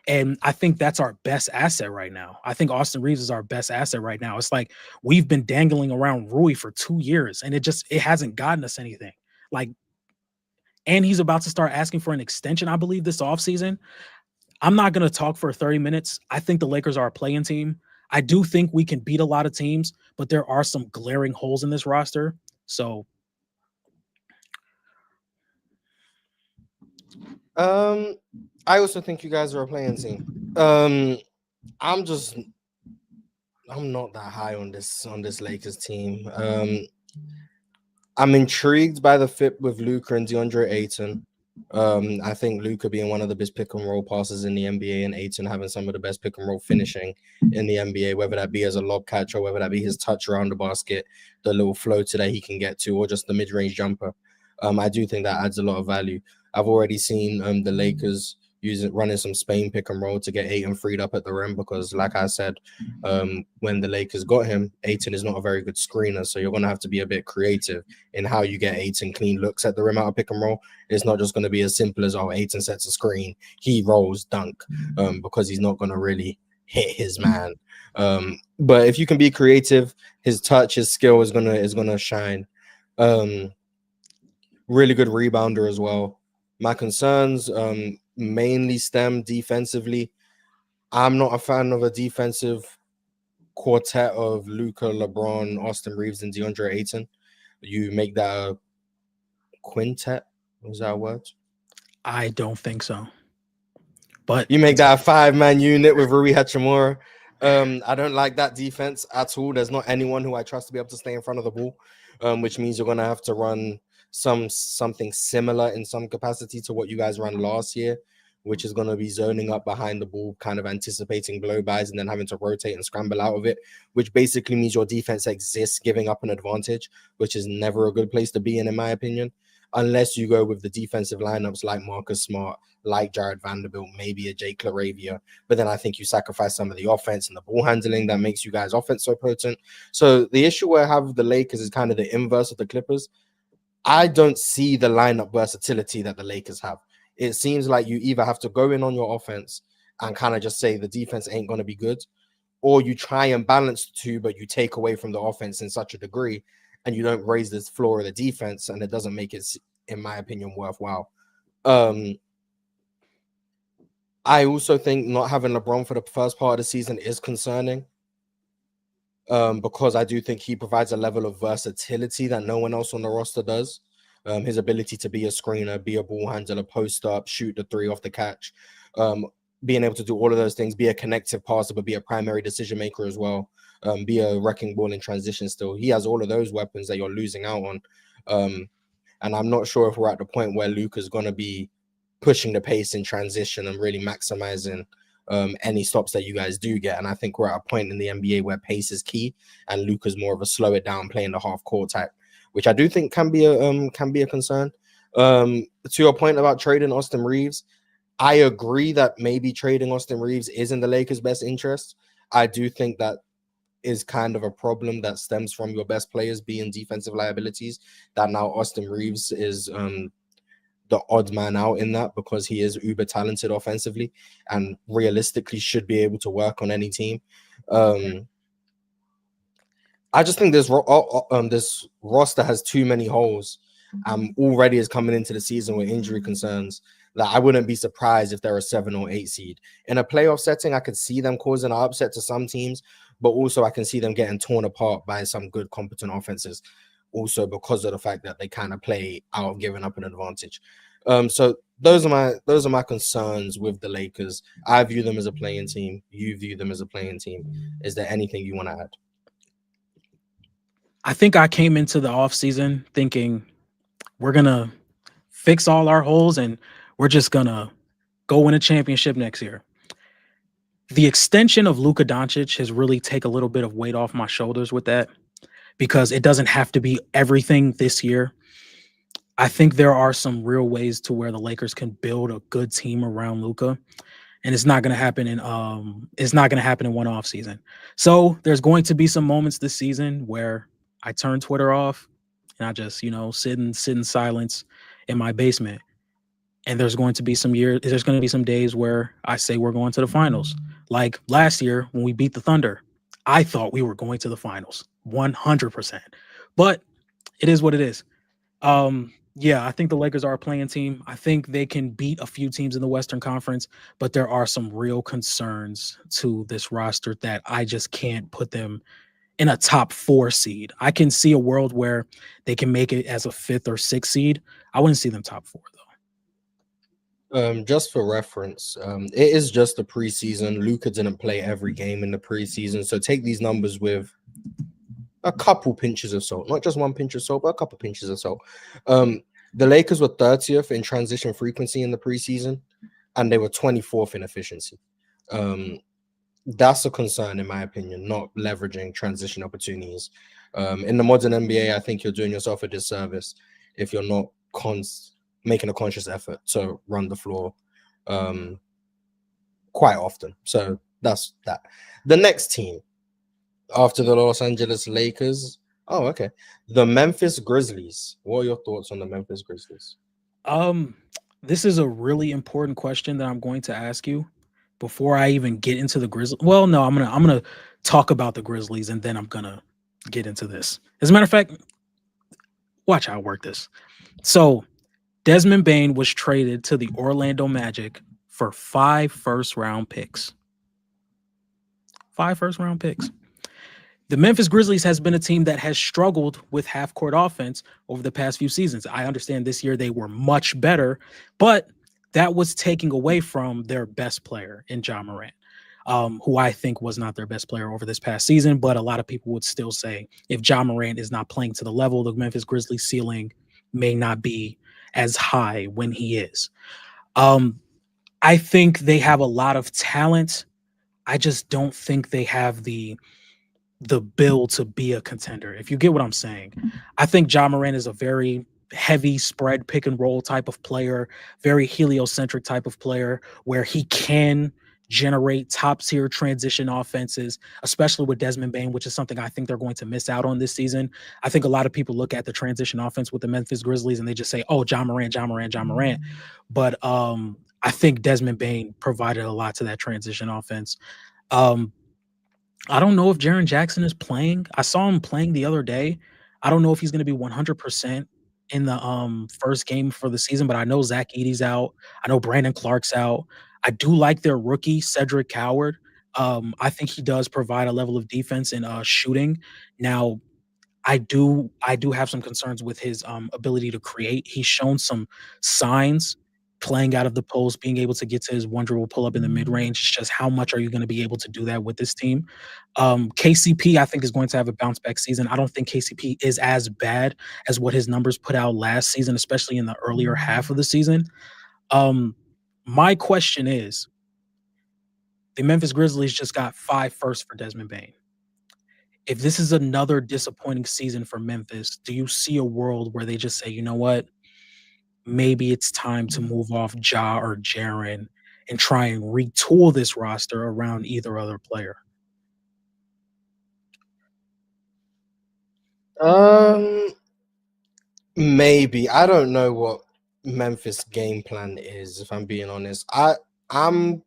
And I think that's our best asset right now. I think Austin Reeves is our best asset right now. It's like we've been dangling around Rui for 2 years and it hasn't gotten us anything. Like, and he's about to start asking for an extension, I believe, this offseason. I'm not going to talk for 30 minutes. I think the Lakers are a play-in team. I do think we can beat a lot of teams, but there are some glaring holes in this roster. So, I also think you guys are a playing team. I'm not that high on this Lakers team. I'm intrigued by the fit with Luka and DeAndre Ayton. I think Luka being one of the best pick and roll passes in the NBA and Ayton having some of the best pick and roll finishing in the NBA, whether that be as a lob catcher, whether that be his touch around the basket, the little floater that he can get to, or just the mid-range jumper. I do think that adds a lot of value. I've already seen the Lakers running some Spain pick and roll to get Ayton freed up at the rim, because like I said, when the Lakers got him, Ayton is not a very good screener, so you're going to have to be a bit creative in how you get Ayton clean looks at the rim out of pick and roll. It's not just going to be as simple as, oh, Ayton sets a screen, he rolls, dunk, because he's not going to really hit his man. But if you can be creative, his touch, his skill is gonna shine. Really good rebounder as well. My concerns mainly stem defensively. I'm not a fan of a defensive quartet of Luka, LeBron, Austin Reeves, and DeAndre Ayton. You make that a quintet. Was that a word? I don't think so. But you make that a 5-man unit with Rui Hachimura. I don't like that defense at all. There's not anyone who I trust to be able to stay in front of the ball, which means you're going to have to run something similar in some capacity to what you guys ran last year, which is going to be zoning up behind the ball, kind of anticipating blow-bys and then having to rotate and scramble out of it, which basically means your defense exists giving up an advantage, which is never a good place to be in my opinion. unless you go with the defensive lineups like Marcus Smart, like Jared Vanderbilt, maybe a Jake LaRavia. But then I think you sacrifice some of the offense and the ball handling that makes you guys' offense so potent. So the issue I have with the Lakers is kind of the inverse of the Clippers. I don't see the lineup versatility that the Lakers have. It seems like you either have to go in on your offense and kind of just say the defense ain't going to be good, or you try and balance the two, but you take away from the offense in such a degree and you don't raise the floor of the defense, and it doesn't make it, in my opinion, worthwhile. I also think not having LeBron for the first part of the season is concerning, because I do think he provides a level of versatility that no one else on the roster does. His ability to be a screener, be a ball handler, post up, shoot the three off the catch, being able to do all of those things, be a connective passer, but be a primary decision maker as well, be a wrecking ball in transition still. He has all of those weapons that you're losing out on. And I'm not sure if we're at the point where Luka's going to be pushing the pace in transition and really maximizing any stops that you guys do get. And I think we're at a point in the NBA where pace is key, and Luka's more of a slow it down, playing the half court type, which I do think can be a concern. To your point about trading Austin Reeves, I agree that maybe trading Austin Reeves is in the Lakers' best interest. I do think that is kind of a problem that stems from your best players being defensive liabilities, that now Austin Reeves is the odd man out in that, because he is uber talented offensively and realistically should be able to work on any team. I just think this roster has too many holes. Already is coming into the season with injury concerns that I wouldn't be surprised if they're a 7 or 8 seed. In a playoff setting, I could see them causing an upset to some teams, but also I can see them getting torn apart by some good, competent offenses, also because of the fact that they kind of play out of giving up an advantage. So those are my concerns with the Lakers. I view them as a playing team. You view them as a playing team. Is there anything you want to add? I think I came into the offseason thinking we're going to fix all our holes and we're just going to go win a championship next year. The extension of Luka Doncic has really taken a little bit of weight off my shoulders with that, because it doesn't have to be everything this year. I think there are some real ways to where the Lakers can build a good team around Luka, and it's not going to happen in one off season. So there's going to be some moments this season where I turn Twitter off and I just, sit in silence in my basement. And there's going to be some days where I say we're going to the finals. Like last year when we beat the Thunder, I thought we were going to the finals 100%. But it is what it is. Yeah, I think the Lakers are a playing team. I think they can beat a few teams in the Western Conference, but there are some real concerns to this roster that I just can't put them in a top 4 seed. I can see a world where they can make it as a 5th or 6th seed. I wouldn't see them top 4 though. Just for reference, it is just a preseason. Luka didn't play every game in the preseason, so take these numbers with a couple pinches of salt, not just one pinch of salt, but a couple pinches of salt. The Lakers were 30th in transition frequency in the preseason, and they were 24th in efficiency. That's a concern, in my opinion, not leveraging transition opportunities. In the modern NBA, I think you're doing yourself a disservice if you're not making a conscious effort to run the floor quite often. So that's that. The next team after the Los Angeles Lakers. Oh, okay. The Memphis Grizzlies. What are your thoughts on the Memphis Grizzlies? This is a really important question that I'm going to ask you before I even get into the Grizzlies. Well, no, I'm gonna talk about the Grizzlies and then I'm gonna get into this. As a matter of fact, watch how I work this. So Desmond Bane was traded to the Orlando Magic for 5 first-round picks. 5 first-round picks. The Memphis Grizzlies has been a team that has struggled with half-court offense over the past few seasons. I understand this year they were much better, but that was taking away from their best player in Ja Morant, who I think was not their best player over this past season, but a lot of people would still say if Ja Morant is not playing to the level, the Memphis Grizzlies ceiling may not be as high when he is. I think they have a lot of talent. I just don't think they have the build to be a contender, if you get what I'm saying. I think Ja Morant is a very heavy spread pick and roll type of player, very heliocentric type of player where he can generate top tier transition offenses, especially with Desmond Bain, which is something I think they're going to miss out on this season. I think a lot of people look at the transition offense with the Memphis Grizzlies and they just say, "Oh, John Morant, John Morant, John Morant." But I think Desmond Bain provided a lot to that transition offense. Um, I don't know if Jaren Jackson is playing. I saw him playing the other day. I don't know if he's going to be 100% in the first game for the season, but I know Zach Edey's out. I know Brandon Clark's out. I do like their rookie Cedric Coward. I think he does provide a level of defense and shooting. Now, I do have some concerns with his ability to create. He's shown some signs playing out of the post, being able to get to his one dribble pull up in the mid range. It's just how much are you going to be able to do that with this team? KCP, I think, is going to have a bounce back season. I don't think KCP is as bad as what his numbers put out last season, especially in the earlier half of the season. My question is, the Memphis Grizzlies just got 5 firsts for Desmond Bain. If this is another disappointing season for Memphis, do you see a world where they just say, you know what, maybe it's time to move off Ja or Jaren and try and retool this roster around either other player? Maybe. I don't know what Memphis game plan is, if I'm being honest. I'm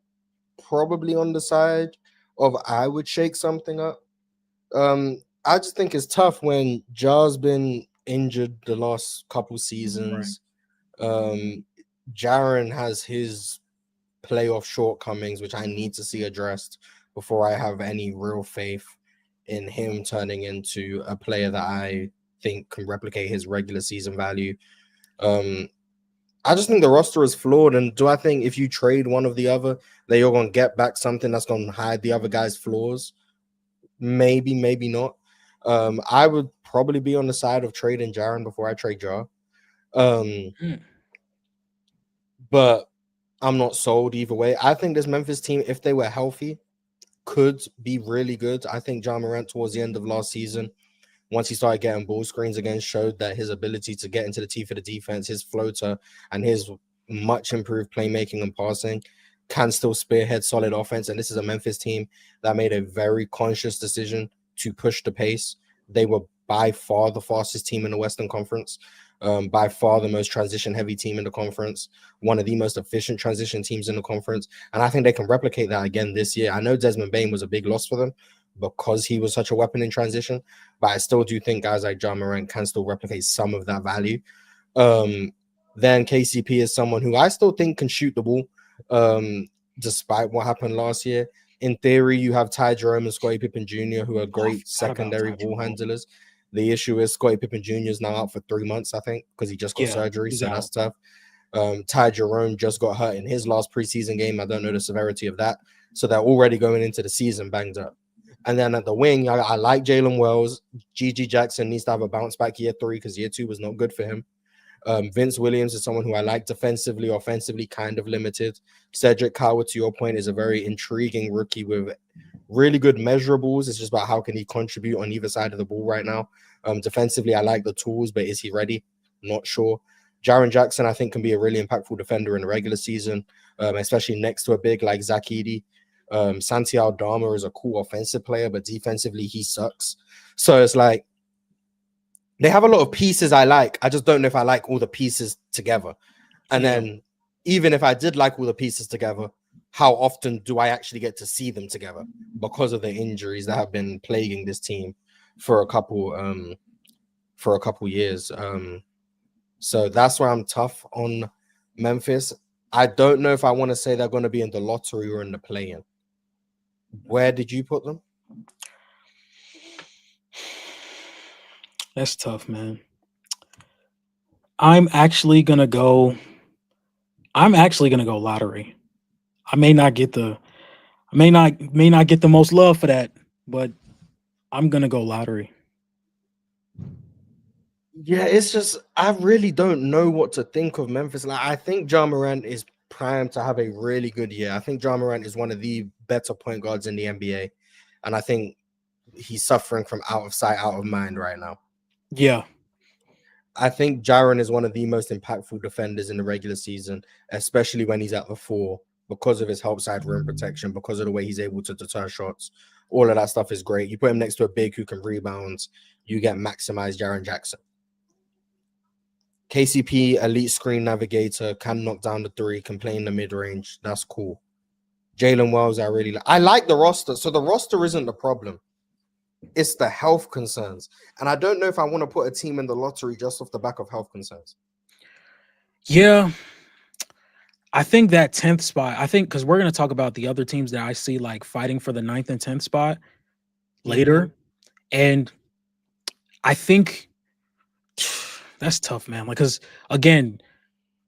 probably on the side of I would shake something up. I just think it's tough when Ja's been injured the last couple seasons. Jaren has his playoff shortcomings, which I need to see addressed before I have any real faith in him turning into a player that I think can replicate his regular season value. I just think the roster is flawed. And do I think if you trade one of the other, that you're going to get back something that's going to hide the other guy's flaws? Maybe, maybe not. I would probably be on the side of trading Jaren before I trade Ja. But I'm not sold either way. I think this Memphis team, if they were healthy, could be really good. I think John Morant towards the end of last season, once he started getting ball screens again, showed that his ability to get into the teeth of the defense, his floater, and his much improved playmaking and passing can still spearhead solid offense. And this is a Memphis team that made a very conscious decision to push the pace. They were by far the fastest team in the Western Conference, by far the most transition-heavy team in the conference, one of the most efficient transition teams in the conference. And I think they can replicate that again this year. I know Desmond Bain was a big loss for them because he was such a weapon in transition, but I still do think guys like John Morant can still replicate some of that value. Then KCP is someone who I still think can shoot the ball, despite what happened last year. In theory, you have Ty Jerome and Scottie Pippen Jr., who are great secondary ball handlers. The issue is Scottie Pippen Jr. is now out for 3 months, I think, because he just got surgery, so that's tough. Ty Jerome just got hurt in his last preseason game. I don't know the severity of that. So they're already going into the season banged up. And then at the wing, I like Jalen Wells. G.G. Jackson needs to have a bounce back year 3 because year 2 was not good for him. Vince Williams is someone who I like defensively, offensively, kind of limited. Cedric Coward, to your point, is a very intriguing rookie with really good measurables. It's just about how can he contribute on either side of the ball right now. Defensively, I like the tools, but is he ready? Not sure. Jaren Jackson, I think, can be a really impactful defender in the regular season, especially next to a big like Zach Edey. Santi Aldama is a cool offensive player, but defensively, he sucks. So it's like, they have a lot of pieces I like. I just don't know if I like all the pieces together. And then even if I did like all the pieces together, how often do I actually get to see them together because of the injuries that have been plaguing this team for a couple years. So that's why I'm tough on Memphis. I don't know if I want to say they're going to be in the lottery or in the play-in. Where did you put them? That's tough, man. I'm actually gonna go lottery. I may not get the most love for that, but I'm gonna go lottery. Yeah, it's just I really don't know what to think of Memphis. Like, I think Ja Morant is primed to have a really good year. I think Ja Morant is one of the better point guards in the NBA, and I think he's suffering from out of sight, out of mind right now. Yeah. I think Jaren is one of the most impactful defenders in the regular season, especially when he's at the 4, because of his help side rim protection, because of the way he's able to deter shots. All of that stuff is great. You put him next to a big who can rebound, you get maximized Jaren Jackson. KCP, elite screen navigator, can knock down the 3, can play in the mid-range. That's cool. Jalen Wells, I like the roster. So the roster isn't the problem. It's the health concerns. And I don't know if I want to put a team in the lottery just off the back of health concerns. Yeah. I think that 10th spot, because we're going to talk about the other teams that I see like fighting for the 9th and 10th spot later. Mm-hmm. And I think that's tough, man. Like, because again,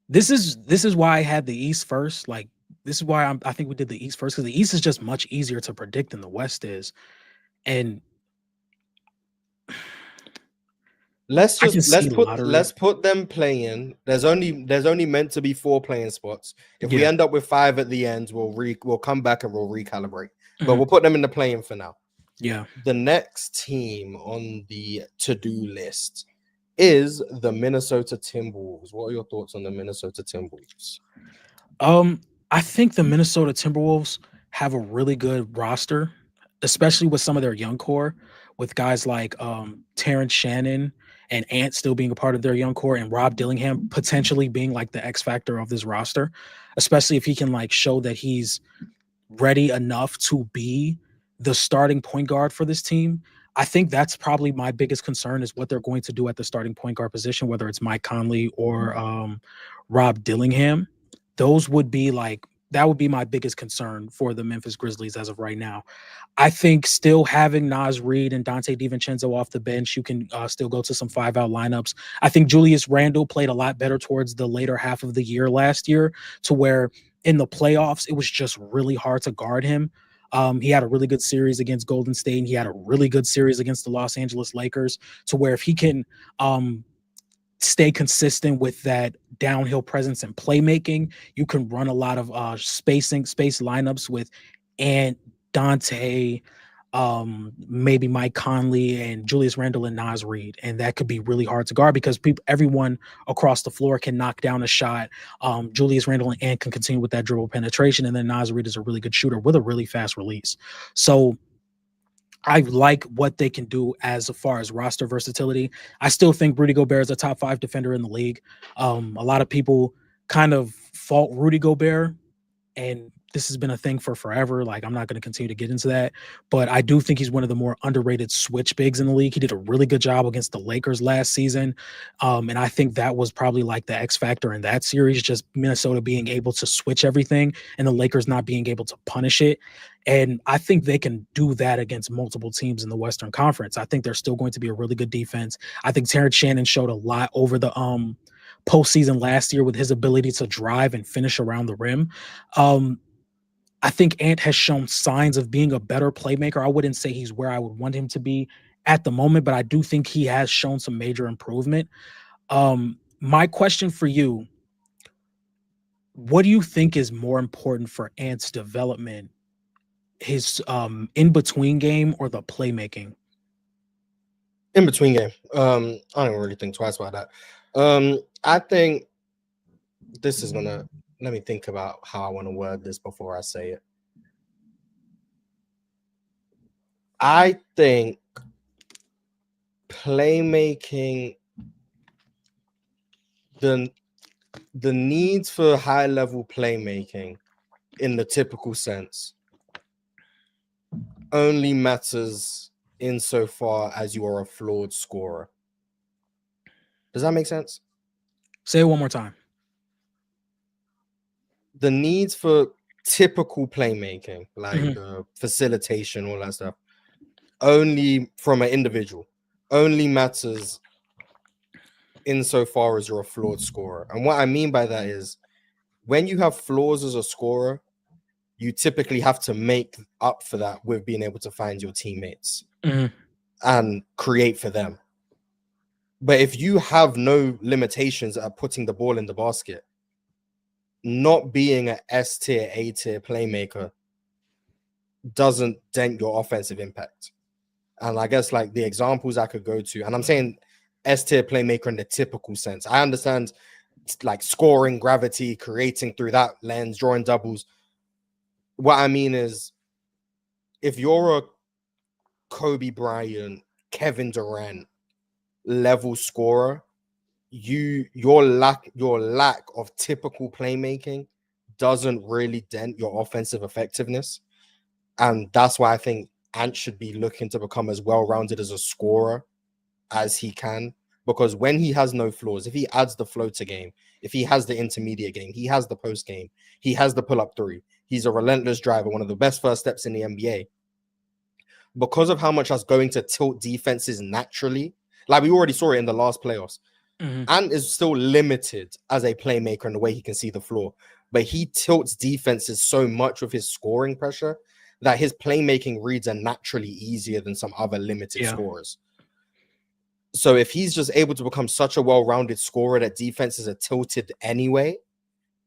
this is why I had the East first. Like, this is why I think we did the East first, because the East is just much easier to predict than the West is. And let's put them playing. There's only meant to be 4 playing spots. If we end up with 5 at the end, we'll come back and we'll recalibrate. But we'll put them in the playing for now. Yeah. The next team on the to-do list is the Minnesota Timberwolves. What are your thoughts on the Minnesota Timberwolves? I think the Minnesota Timberwolves have a really good roster, especially with some of their young core, with guys like Terrence Shannon and Ant still being a part of their young core, and Rob Dillingham potentially being like the X factor of this roster, especially if he can like show that he's ready enough to be the starting point guard for this team. I think that's probably my biggest concern, is what they're going to do at the starting point guard position, whether it's Mike Conley or Rob Dillingham. Those would be that would be my biggest concern for the Memphis Grizzlies as of right now. I think still having Naz Reid and Dante DiVincenzo off the bench, you can still go to some 5-out lineups. I think Julius Randle played a lot better towards the later half of the year last year, to where in the playoffs, it was just really hard to guard him. He had a really good series against Golden State, and he had a really good series against the Los Angeles Lakers, to where if he can stay consistent with that downhill presence and playmaking, you can run a lot of space lineups with Ant, Dante, maybe Mike Conley and Julius Randle and Naz Reid, and that could be really hard to guard because everyone across the floor can knock down a shot. Julius Randle and Ant can continue with that dribble penetration, and then Naz Reid is a really good shooter with a really fast release. So I like what they can do as far as roster versatility. I still think Rudy Gobert is a top 5 defender in the league. A lot of people kind of fault Rudy Gobert, and this has been a thing for forever. Like, I'm not going to continue to get into that, but I do think he's one of the more underrated switch bigs in the league. He did a really good job against the Lakers last season. And I think that was probably like the X factor in that series, just Minnesota being able to switch everything and the Lakers not being able to punish it. And I think they can do that against multiple teams in the Western Conference. I think they're still going to be a really good defense. I think Terrence Shannon showed a lot over the postseason last year with his ability to drive and finish around the rim. I think Ant has shown signs of being a better playmaker. I wouldn't say he's where I would want him to be at the moment, but I do think he has shown some major improvement. My question for you, what do you think is more important for Ant's development, his in-between game or the playmaking? In-between game. I don't really think twice about that. I think this is gonna, let me think about how I want to word this before I say it. I think playmaking, the needs for high level playmaking in the typical sense only matters insofar as you are a flawed scorer. Does that make sense? Say it one more time. The needs for typical playmaking, like the facilitation, all that stuff, only from an individual, only matters insofar as you're a flawed scorer. And what I mean by that is, when you have flaws as a scorer, you typically have to make up for that with being able to find your teammates and create for them. But if you have no limitations at putting the ball in the basket, not being an S tier, A tier playmaker doesn't dent your offensive impact. And I guess like the examples I could go to, and I'm saying S-tier playmaker in the typical sense. I understand like scoring, gravity, creating through that lens, drawing doubles. What I mean is, if you're a Kobe Bryant, Kevin Durant level scorer, your lack of typical playmaking doesn't really dent your offensive effectiveness. And that's why I think Ant should be looking to become as well-rounded as a scorer as he can. Because when he has no flaws, if he adds the floater game, if he has the intermediate game, he has the post game, he has the pull-up three, he's a relentless driver, one of the best first steps in the NBA. Because of how much that's going to tilt defenses naturally, like we already saw it in the last playoffs, Ant is still limited as a playmaker in the way he can see the floor, but he tilts defenses so much with his scoring pressure that his playmaking reads are naturally easier than some other limited scorers. So if he's just able to become such a well-rounded scorer that defenses are tilted anyway,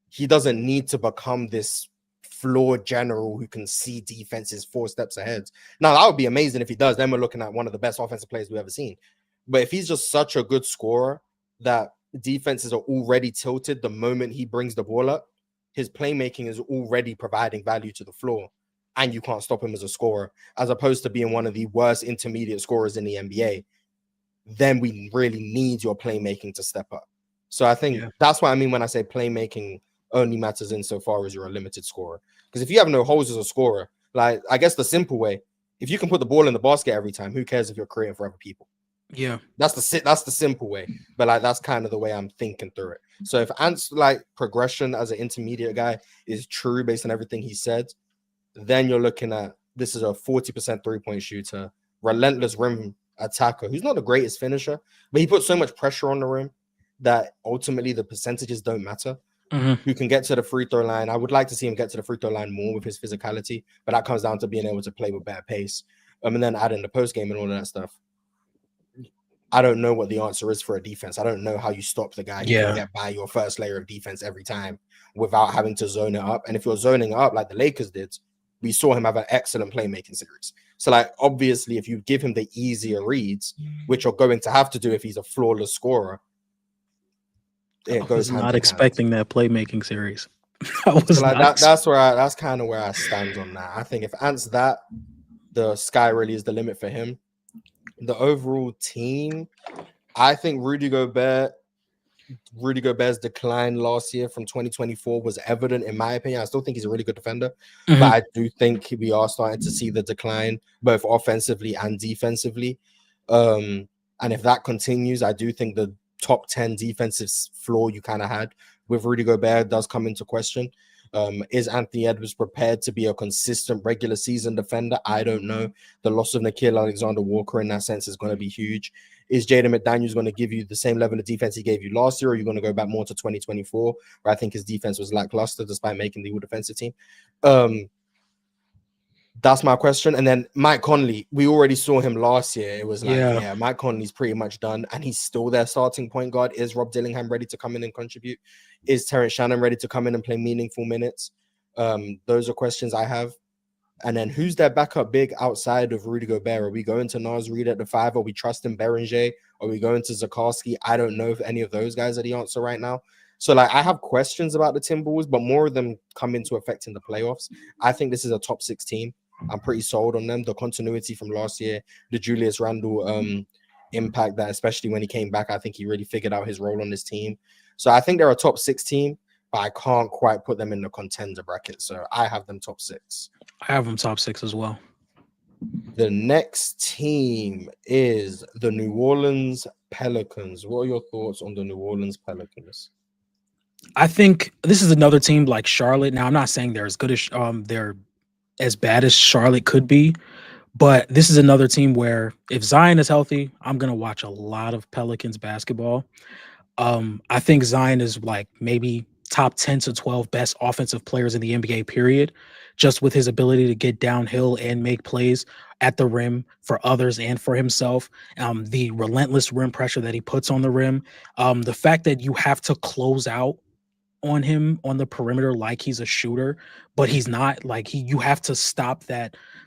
he doesn't need to become this floor general who can see defenses 4 steps ahead. Now, that would be amazing if he does. Then we're looking at one of the best offensive players we've ever seen. But if he's just such a good scorer that defenses are already tilted the moment he brings the ball up, his playmaking is already providing value to the floor, and you can't stop him as a scorer, as opposed to being one of the worst intermediate scorers in the NBA. Then we really need your playmaking to step up. So I think that's what I mean when I say playmaking only matters insofar as you're a limited scorer. Because if you have no holes as a scorer, like I guess the simple way, if you can put the ball in the basket every time, who cares if you're creating for other people? Yeah, that's the simple way. But like that's kind of the way I'm thinking through it. So if Ant's like progression as an intermediate guy is true based on everything he said, then you're looking at this is a 40% 3-point shooter, relentless rim attacker who's not the greatest finisher, but he puts so much pressure on the rim that ultimately the percentages don't matter. Who can get to the free throw line. I would like to see him get to the free throw line more with his physicality, but that comes down to being able to play with better pace. And then add in the post game and all of that stuff. I don't know what the answer is for a defense. I don't know how you stop the guy who can get by your first layer of defense every time without having to zone it up. And if you're zoning it up like the Lakers did, we saw him have an excellent playmaking series. So, like, obviously, if you give him the easier reads, which you're going to have to do if he's a flawless scorer, it goes hand in hand. Not expecting that playmaking series. That's kind of where I stand on that. I think if Ant's that, the sky really is the limit for him. The overall team, I think Rudy Gobert's decline last year from 2024 was evident, in my opinion. I still think he's a really good defender, but I do think we are starting to see the decline, both offensively and defensively. And if that continues, I do think the top 10 defensive floor you kind of had with Rudy Gobert does come into question. Is Anthony Edwards prepared to be a consistent regular season defender? I don't know. The loss of Nickeil Alexander-Walker in that sense is going to be huge. Is Jaden McDaniels going to give you the same level of defense he gave you last year, or are you going to go back more to 2024, where I think his defense was lackluster despite making the all-defensive team? That's my question. And then Mike Conley, we already saw him last year. It was like, Mike Conley's pretty much done, and he's still their starting point guard. Is Rob Dillingham ready to come in and contribute? Is Terrence Shannon ready to come in and play meaningful minutes? Those are questions I have. And then who's their backup big outside of Rudy Gobert? Are we going to Naz Reid at the 5? Are we trusting Berenger? Are we going to Zakarski? I don't know if any of those guys are the answer right now. So, like, I have questions about the Timberwolves, but more of them come into effect in the playoffs. I think this is a top 6 team. I'm pretty sold on them. The continuity from last year, the Julius Randle impact that, especially when he came back, I think he really figured out his role on this team. So I think they're a top 6 team, but I can't quite put them in the contender bracket. So I have them top 6. I have them top 6 as well. The next team is the New Orleans Pelicans. What are your thoughts on the New Orleans Pelicans? I think this is another team like Charlotte. Now, I'm not saying they're as good as they're as bad as Charlotte could be, but this is another team where if Zion is healthy, I'm going to watch a lot of Pelicans basketball. I think Zion is like maybe top 10 to 12 best offensive players in the NBA period, just with his ability to get downhill and make plays at the rim for others and for himself. The relentless rim pressure that he puts on the rim, the fact that you have to close out on him on the perimeter like he's a shooter, but he's not. Like you have to stop that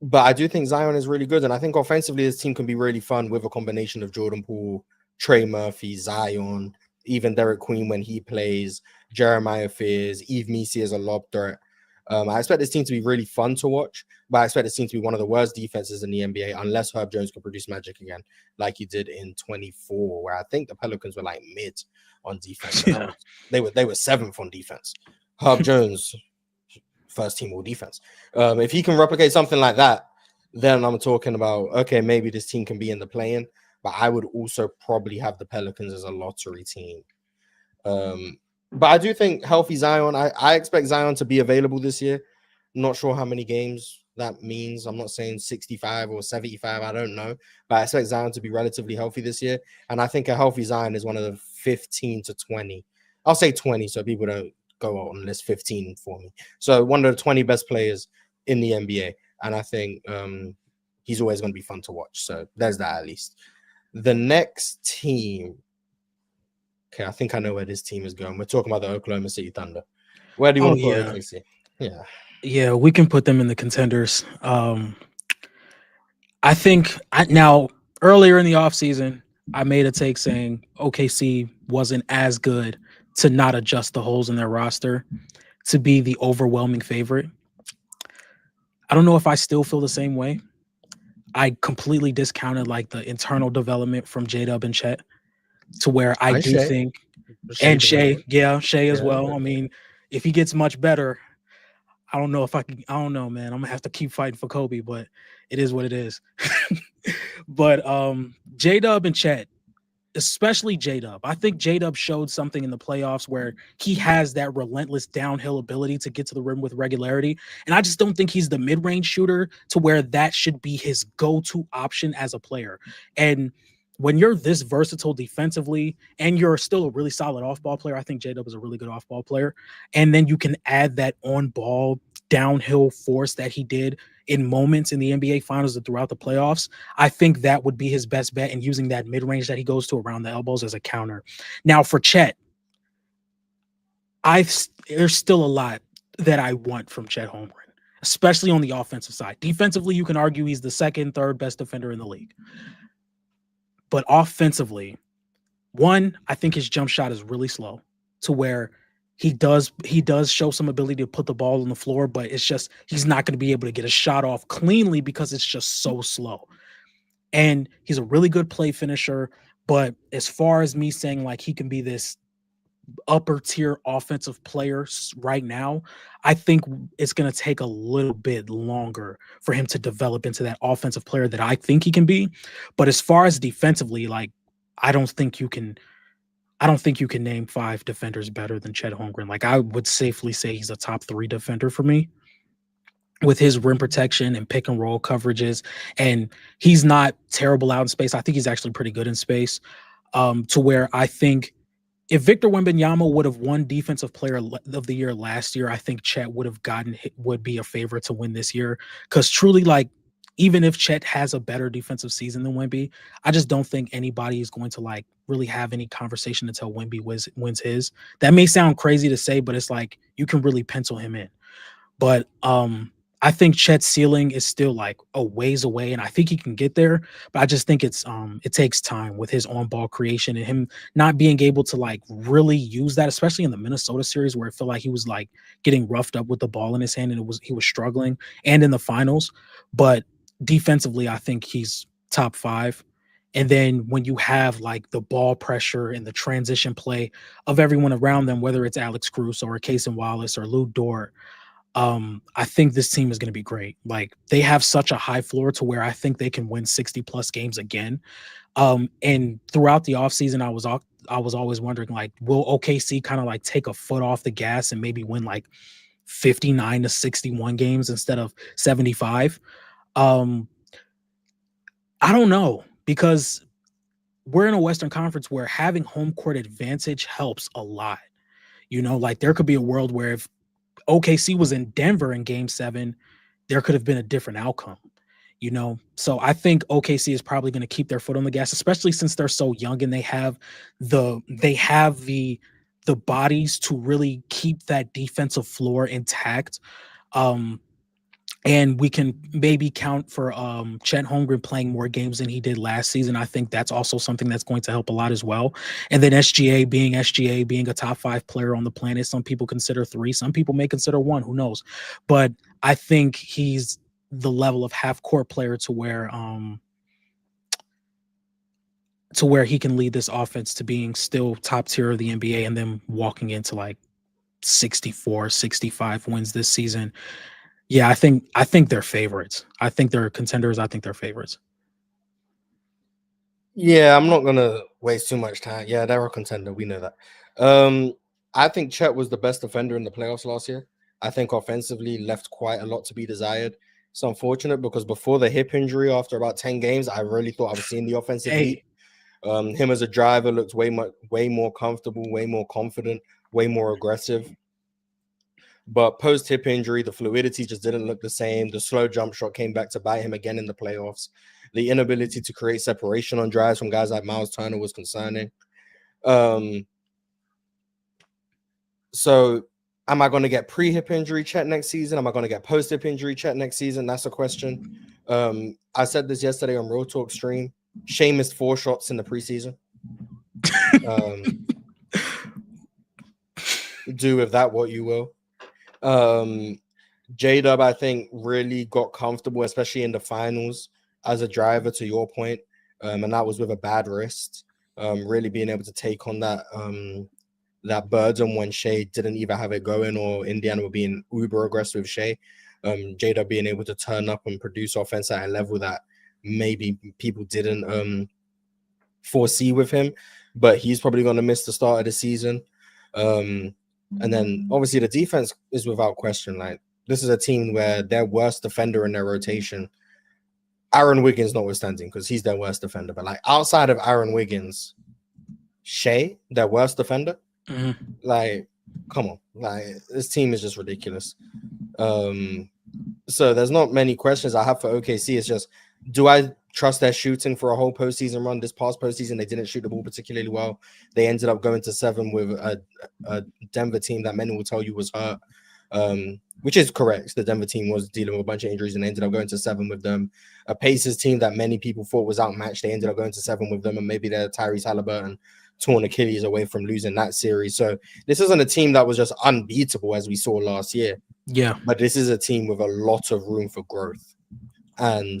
But I do think Zion is really good, and I think offensively this team can be really fun with a combination of Jordan Poole, Trey Murphy, Zion, even Derek Queen when he plays, Jeremiah Fears, Eve Misi as a lob threat. I expect this team to be really fun to watch, but I expect this team to be one of the worst defenses in the NBA unless Herb Jones can produce magic again, like he did in 24, where I think the Pelicans were like mid on defense, and Yeah. they were seventh on defense. Herb Jones, first team all defense. If he can replicate something like that, then I'm talking about, okay, maybe this team can be in the play-in, but I would also probably have the Pelicans as a lottery team. But I do think healthy Zion, I expect Zion to be available this year. Not sure how many games that means. I'm not saying 65 or 75. I don't know. But I expect Zion to be relatively healthy this year. And I think a healthy Zion is one of the 15 to 20. I'll say 20 so people don't go on list 15 for me. So one of the 20 best players in the NBA. And I think he's always going to be fun to watch. So there's that at least. The next team. Okay, I think I know where this team is going. We're talking about the Oklahoma City Thunder. Where do you Oh want to put yeah. OKC? Yeah. Yeah, we can put them in the contenders. I think now earlier in the offseason, I made a take saying OKC wasn't as good to not adjust the holes in their roster to be the overwhelming favorite. I don't know if I still feel the same way. I completely discounted like the internal development from J-Dub and Chet to where I And do Shea. think, Shea and Shea, development. yeah, Shea as Yeah. well. I mean, if he gets much better, I don't know if I can. I don't know, man. I'm gonna have to keep fighting for Kobe, but it is what it is. But J Dub and Chet, especially J Dub, I think J Dub showed something in the playoffs where he has that relentless downhill ability to get to the rim with regularity. And I just don't think he's the mid range shooter to where that should be his go to option as a player. And when you're this versatile defensively and you're still a really solid off ball player, I think J Dub is a really good off ball player. And then you can add that on ball downhill force that he did in moments in the NBA finals and throughout the playoffs. I think that would be his best bet in using that mid range that he goes to around the elbows as a counter. Now for Chet, there's still a lot that I want from Chet Holmgren, especially on the offensive side. Defensively, you can argue he's the second, third best defender in the league. But offensively, one, I think his jump shot is really slow to where he does show some ability to put the ball on the floor, but it's just he's not going to be able to get a shot off cleanly because it's just so slow. And he's a really good play finisher, but as far as me saying like he can be this upper tier offensive player right now, I think it's going to take a little bit longer for him to develop into that offensive player that I think he can be. But as far as defensively, like I don't think you can name 5 defenders better than Chet Holmgren. Like I would safely say he's a top 3 defender for me with his rim protection and pick and roll coverages. And he's not terrible out in space. I think he's actually pretty good in space, to where I think if Victor Wembanyama would have won Defensive Player of the Year last year, I think Chet would be a favorite to win this year. Because truly, like, even if Chet has a better defensive season than Wemby, I just don't think anybody is going to like really have any conversation until Wemby wins his. That may sound crazy to say, but it's like you can really pencil him in. But I think Chet's ceiling is still like a ways away, and I think he can get there. But I just think it takes time with his on-ball creation and him not being able to like really use that, especially in the Minnesota series where it felt like he was like getting roughed up with the ball in his hand and he was struggling, and in the finals. But defensively, I think he's top 5. And then when you have like the ball pressure and the transition play of everyone around them, whether it's Alex Cruz or Cason Wallace or Lou Dort, I think this team is going to be great. Like they have such a high floor to where I think they can win 60 plus games again. And throughout the offseason, I was always wondering, like, will OKC kind of like take a foot off the gas and maybe win like 59 to 61 games instead of 75? Um, I don't know, because we're in a Western Conference where having home court advantage helps a lot. You know, like there could be a world where if OKC was in Denver in game 7, there could have been a different outcome, you know? So I think OKC is probably going to keep their foot on the gas, especially since they're so young and they have the bodies to really keep that defensive floor intact. Um, and we can maybe count for Chet Holmgren playing more games than he did last season. I think that's also something that's going to help a lot as well. And then SGA being a top 5 player on the planet. Some people consider 3, some people may consider 1, who knows. But I think he's the level of half court player to where he can lead this offense to being still top tier of the NBA and then walking into like 64, 65 wins this season. Yeah, I think they're favorites. I think they're contenders. I think they're favorites. Yeah, I'm not gonna waste too much time. Yeah, they're a contender. We know that. I think Chet was the best defender in the playoffs last year. I think offensively left quite a lot to be desired. It's unfortunate because before the hip injury, after about 10 games, I really thought I was seeing the offensive lead. Him as a driver looked way more comfortable, way more confident, way more aggressive. But post hip injury, the fluidity just didn't look the same. The slow jump shot came back to bite him again in the playoffs. The inability to create separation on drives from guys like Miles Turner was concerning. So am I going to get pre-hip injury Chet next season? Am I going to get post-hip injury Chet next season? That's a question. I said this yesterday on Real Talk stream. Shea missed 4 shots in the preseason. Do with that what you will. J-Dub, I think, really got comfortable, especially in the finals, as a driver, to your point. And that was with a bad wrist. Really being able to take on that burden when Shea didn't even have it going, or Indiana were being uber aggressive with Shea. J-Dub being able to turn up and produce offense at a level that maybe people didn't foresee with him. But he's probably going to miss the start of the season. And then obviously the defense is without question. Like, this is a team where their worst defender in their rotation, Aaron Wiggins notwithstanding, because he's their worst defender. But like outside of Aaron Wiggins, Shea, their worst defender. Like, come on. Like, this team is just ridiculous. So there's not many questions I have for OKC. It's just, do I trust their shooting for a whole postseason run? This past postseason, they didn't shoot the ball particularly well. They ended up going to 7 with a Denver team that many will tell you was hurt, which is correct. The Denver team was dealing with a bunch of injuries and they ended up going to 7 with them. A Pacers team that many people thought was outmatched, they ended up going to 7 with them, and maybe they're Tyrese Halliburton torn Achilles away from losing that series. So this isn't a team that was just unbeatable as we saw last year. Yeah. But this is a team with a lot of room for growth. And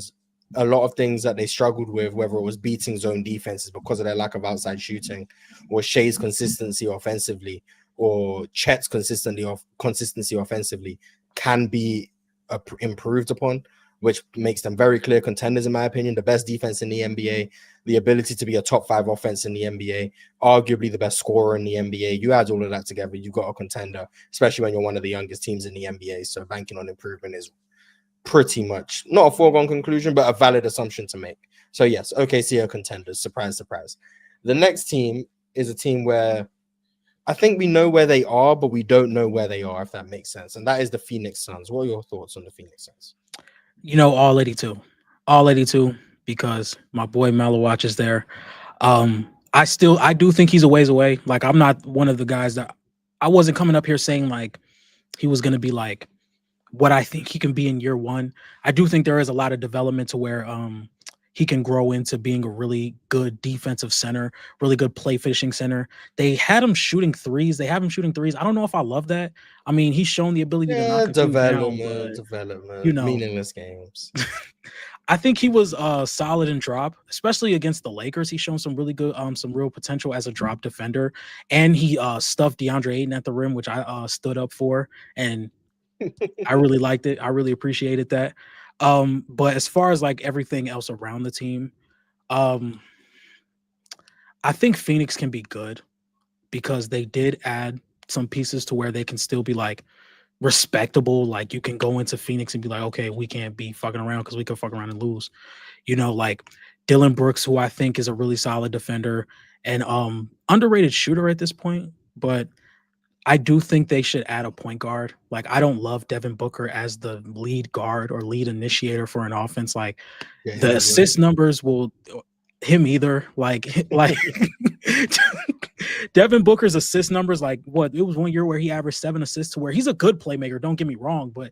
a lot of things that they struggled with, whether it was beating zone defenses because of their lack of outside shooting, or Shea's consistency offensively, or Chet's consistency offensively, can be improved upon, which makes them very clear contenders, in my opinion. The best defense in the NBA, the ability to be a top 5 offense in the NBA, arguably the best scorer in the NBA. You add all of that together, you've got a contender, especially when you're one of the youngest teams in the NBA. So banking on improvement is pretty much not a foregone conclusion, but a valid assumption to make. So yes, OKC are contenders. Surprise, surprise. The next team is a team where I think we know where they are, but we don't know where they are, if that makes sense. And that is the Phoenix Suns. What are your thoughts on the Phoenix Suns? All 82. All 82, because my boy Malawatch is there. I do think he's a ways away. Like, I'm not one of the guys that I wasn't coming up here saying like he was going to be like what I think he can be in year 1. I do think there is a lot of development to where he can grow into being a really good defensive center, really good play finishing center. They had him shooting threes. I don't know if I love that. I mean, he's shown the ability to knock a few down, but, meaningless games. I think he was solid in drop, especially against the Lakers. He's shown some really good, some real potential as a drop defender, and he stuffed DeAndre Ayton at the rim, which I stood up for, and I really liked it. I really appreciated that. But as far as like everything else around the team, I think Phoenix can be good because they did add some pieces to where they can still be like respectable. Like, you can go into Phoenix and be like, okay, we can't be fucking around because we could fuck around and lose. Like Dylan Brooks, who I think is a really solid defender and underrated shooter at this point, but I do think they should add a point guard. Like, I don't love Devin Booker as the lead guard or lead initiator for an offense. Like, the assist numbers will him either. Like Devin Booker's assist numbers, like, what, it was one year where he averaged 7 assists, to where he's a good playmaker. Don't get me wrong, but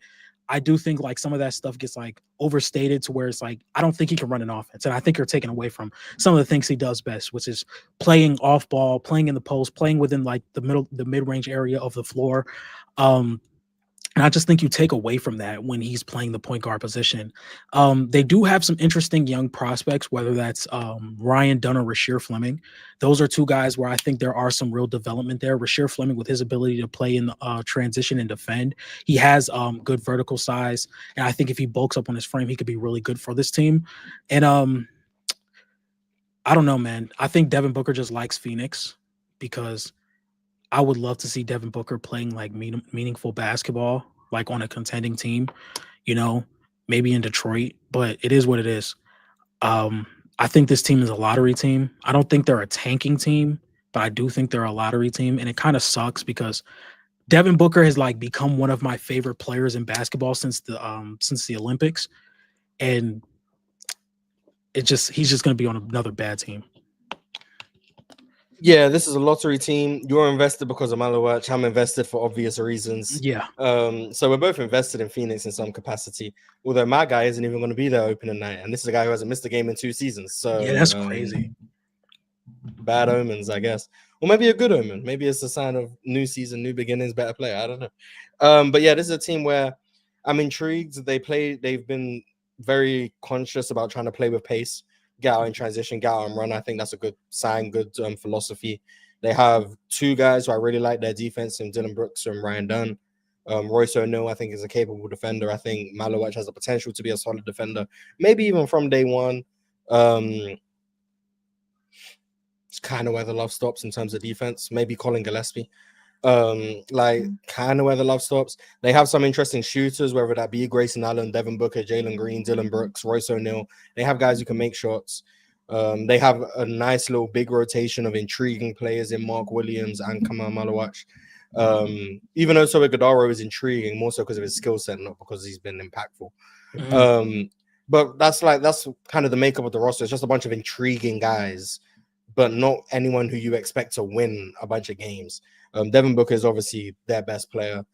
I do think like some of that stuff gets like overstated to where it's like I don't think he can run an offense, and I think you're taken away from some of the things he does best, which is playing off ball, playing in the post, playing within like the mid range area of the floor. Um, and I just think you take away from that when he's playing the point guard position. They do have some interesting young prospects, whether that's Ryan Dunn or Rasheer Fleming. Those are two guys where I think there are some real development there. Rasheer Fleming, with his ability to play in the transition and defend, he has good vertical size. And I think if he bulks up on his frame, he could be really good for this team. And I don't know, man. I think Devin Booker just likes Phoenix because I would love to see Devin Booker playing like meaningful basketball, like on a contending team, you know, maybe in Detroit, but it is what it is. Um, I think this team is a lottery team. I don't think they're a tanking team, but I do think they're a lottery team. And it kind of sucks because Devin Booker has like become one of my favorite players in basketball since the Olympics. And he's just gonna be on another bad team. Yeah, this is a lottery team. You're invested because of Malowach. I'm invested for obvious reasons. Yeah. So we're both invested in Phoenix in some capacity. Although my guy isn't even going to be there opening night, and this is a guy who hasn't missed a game in 2 seasons. So Yeah, that's crazy. Bad omens, I guess, or maybe a good omen. Maybe it's a sign of new season, new beginnings, better player. I don't know. But yeah, this is a team where I'm intrigued. They've been very conscious about trying to play with pace, get out in transition, get out and run. I think that's a good sign, good philosophy. They have two guys who I really like their defense, in Dylan Brooks and Ryan Dunn. Royce O'Neal, I think, is a capable defender. I think Malowach has the potential to be a solid defender, maybe even from day one. It's kind of where the love stops in terms of defense. Maybe Colin Gillespie. Kind of where the love stops. They have some interesting shooters, whether that be Grayson Allen, Devin Booker, Jalen Green, Dylan Brooks, Royce O'Neal. They have guys who can make shots. They have a nice little big rotation of intriguing players in Mark Williams and Kamal Malowach. Even though Sobe Godaro is intriguing, more so because of his skill set, not because he's been impactful. But that's kind of the makeup of the roster. It's just a bunch of intriguing guys, but not anyone who you expect to win a bunch of games. Devin Booker is obviously their best player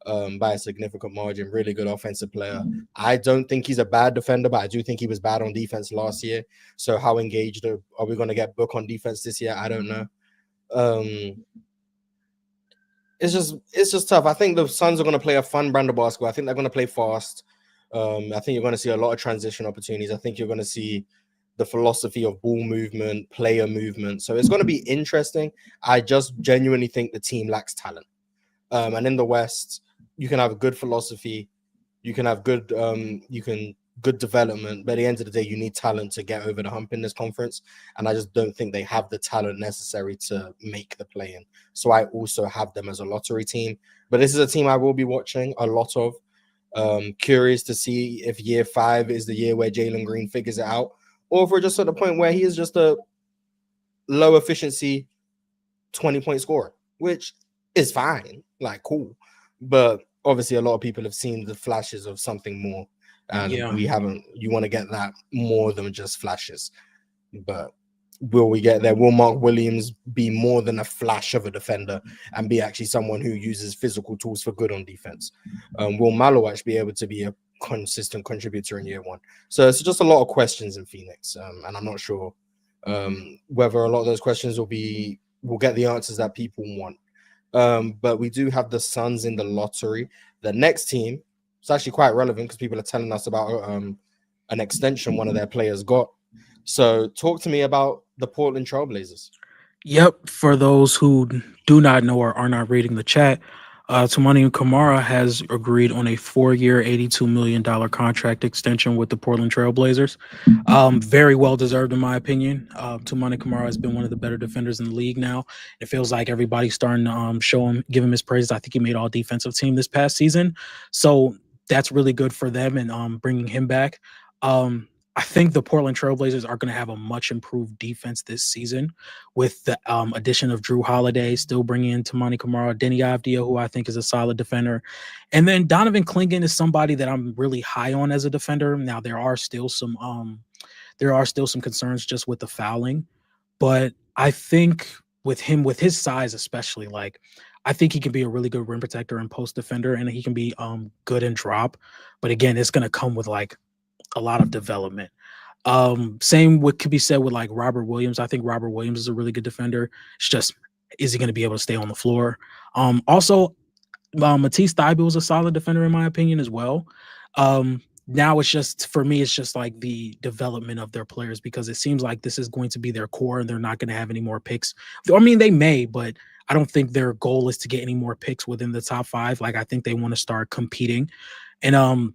by a significant margin, really good offensive player. I don't think he's a bad defender, but I do think he was bad on defense last year. So how engaged are we going to get Book on defense this year? I don't know. It's just tough. I think the Suns are going to play a fun brand of basketball. I think they're going to play fast. I think you're going to see a lot of transition opportunities. I think you're going to see the philosophy of ball movement, player movement. So it's going to be interesting. I just genuinely think the team lacks talent. And in the West, you can have a good philosophy, you can have good good development, but at the end of the day, you need talent to get over the hump in this conference. And I just don't think they have the talent necessary to make the play-in. So I also have them as a lottery team. But this is a team I will be watching a lot of. Curious to see if year 5 is the year where Jalen Green figures it out, or if we're just at the point where he is just a low efficiency 20-point scorer, which is fine, like cool. But obviously a lot of people have seen the flashes of something more, and we haven't. You want to get that more than just flashes. But will we get there? Will Mark Williams be more than a flash of a defender and be actually someone who uses physical tools for good on defense? Will Malowach be able to be a consistent contributor in year 1? So it's just a lot of questions in Phoenix, and I'm not sure whether a lot of those questions will get the answers that people want. But we do have the Suns in the lottery. The next team, it's actually quite relevant because people are telling us about an extension one of their players got. So talk to me about the Portland Trailblazers. Yep. For those who do not know or are not reading the chat, Toumani Camara has agreed on a 4-year, $82 million contract extension with the Portland Trailblazers. Very well deserved, in my opinion. Toumani Camara has been one of the better defenders in the league now. It feels like everybody's starting to give him his praise. I think he made all defensive team this past season. So that's really good for them and bringing him back. I think the Portland Trailblazers are going to have a much improved defense this season with the addition of Drew Holiday, still bringing in Toumani Camara, Denny Avdia, who I think is a solid defender. And then Donovan Clingan is somebody that I'm really high on as a defender. Now, there are still some concerns just with the fouling, but I think with him, with his size especially, like I think he can be a really good rim protector and post defender, and he can be good in drop. But again, it's gonna come with like a lot of development. Same what could be said with like Robert Williams. I think Robert Williams is a really good defender. It's just, is he going to be able to stay on the floor? Also, Matisse Thybulle is a solid defender in my opinion as well. Now it's just, for me, it's just like the development of their players, because it seems like this is going to be their core and they're not going to have any more picks. I mean, they may, but I don't think their goal is to get any more picks within the top 5. Like I think they want to start competing. And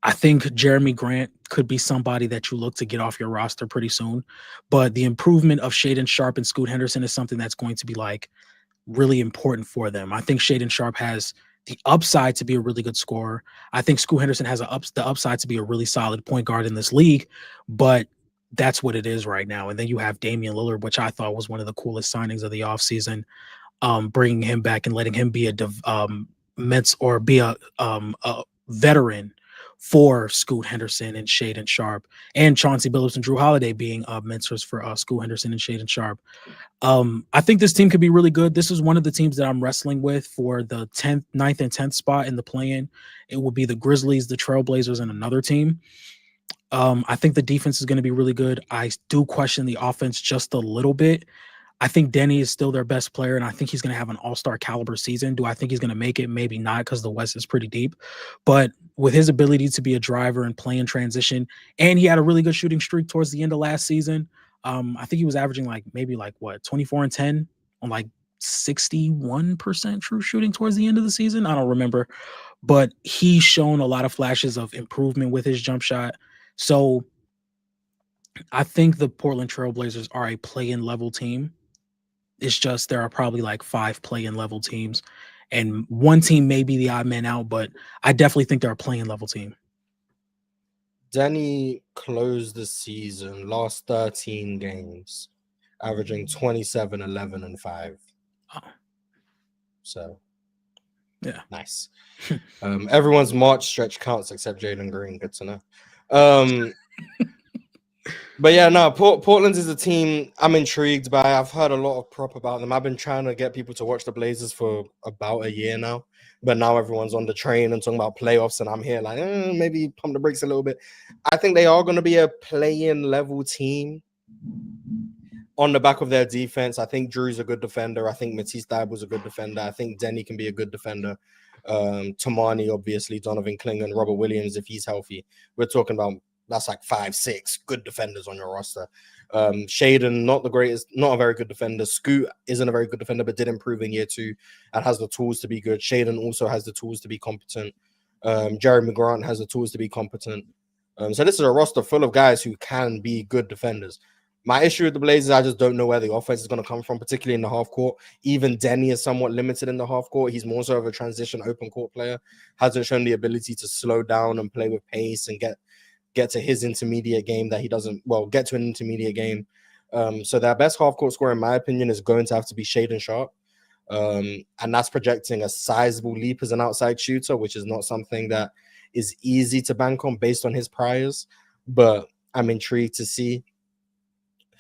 I think Jeremy Grant could be somebody that you look to get off your roster pretty soon. But the improvement of Shaedon Sharpe and Scoot Henderson is something that's going to be like really important for them. I think Shaedon Sharpe has the upside to be a really good scorer. I think Scoot Henderson has the upside to be a really solid point guard in this league, but that's what it is right now. And then you have Damian Lillard, which I thought was one of the coolest signings of the offseason, bringing him back and letting him be a veteran for Scoot Henderson and Shaedon Sharpe, and Chauncey Billups and Drew Holiday being mentors for Scoot Henderson and Shaedon Sharpe. I think this team could be really good. This is one of the teams that I'm wrestling with for the 10th, 9th, and 10th spot in the play-in. It will be the Grizzlies, the Trailblazers, and another team. I think the defense is going to be really good. I do question the offense just a little bit. I think Denny is still their best player, and I think he's going to have an all-star caliber season. Do I think he's going to make it? Maybe not, because the West is pretty deep. But with his ability to be a driver and play in transition, and he had a really good shooting streak towards the end of last season. I think he was averaging maybe 24 and 10 on like 61% true shooting towards the end of the season. I don't remember, but he's shown a lot of flashes of improvement with his jump shot. So I think the Portland Trailblazers are a play-in level team. It's just there are probably like 5 play-in level teams, and one team may be the odd man out, but I definitely think they're a play-in level team. Denny closed the season, last 13 games, averaging 27, 11, and 5. Oh. So, yeah, nice. Everyone's March stretch counts except Jalen Green. Good to know. But yeah, no, Portland is a team I'm intrigued by. I've heard a lot of prop about them. I've been trying to get people to watch the Blazers for about a year now, but now everyone's on the train and talking about playoffs, and I'm here like, maybe pump the brakes a little bit. I think they are going to be a play-in level team on the back of their defense. I think Drew's a good defender. I think Matisse Thybulle's a good defender. I think Denny can be a good defender. Tamani, obviously, Donovan Clingan, Robert Williams, if he's healthy. We're talking about that's like 5, 6 good defenders on your roster. Shaedon, not the greatest, not a very good defender. Scoot isn't a very good defender, but did improve in year 2 and has the tools to be good. Shaedon also has the tools to be competent. Jeremy Grant has the tools to be competent. So this is a roster full of guys who can be good defenders. My issue with the Blazers, I just don't know where the offense is going to come from, particularly in the half court. Even Denny is somewhat limited in the half court. He's more so of a transition open court player. Hasn't shown the ability to slow down and play with pace and get to his intermediate game that he doesn't, get to an intermediate game. So their best half court scorer, in my opinion, is going to have to be Shaedon Sharpe. And that's projecting a sizable leap as an outside shooter, which is not something that is easy to bank on based on his priors. But I'm intrigued to see.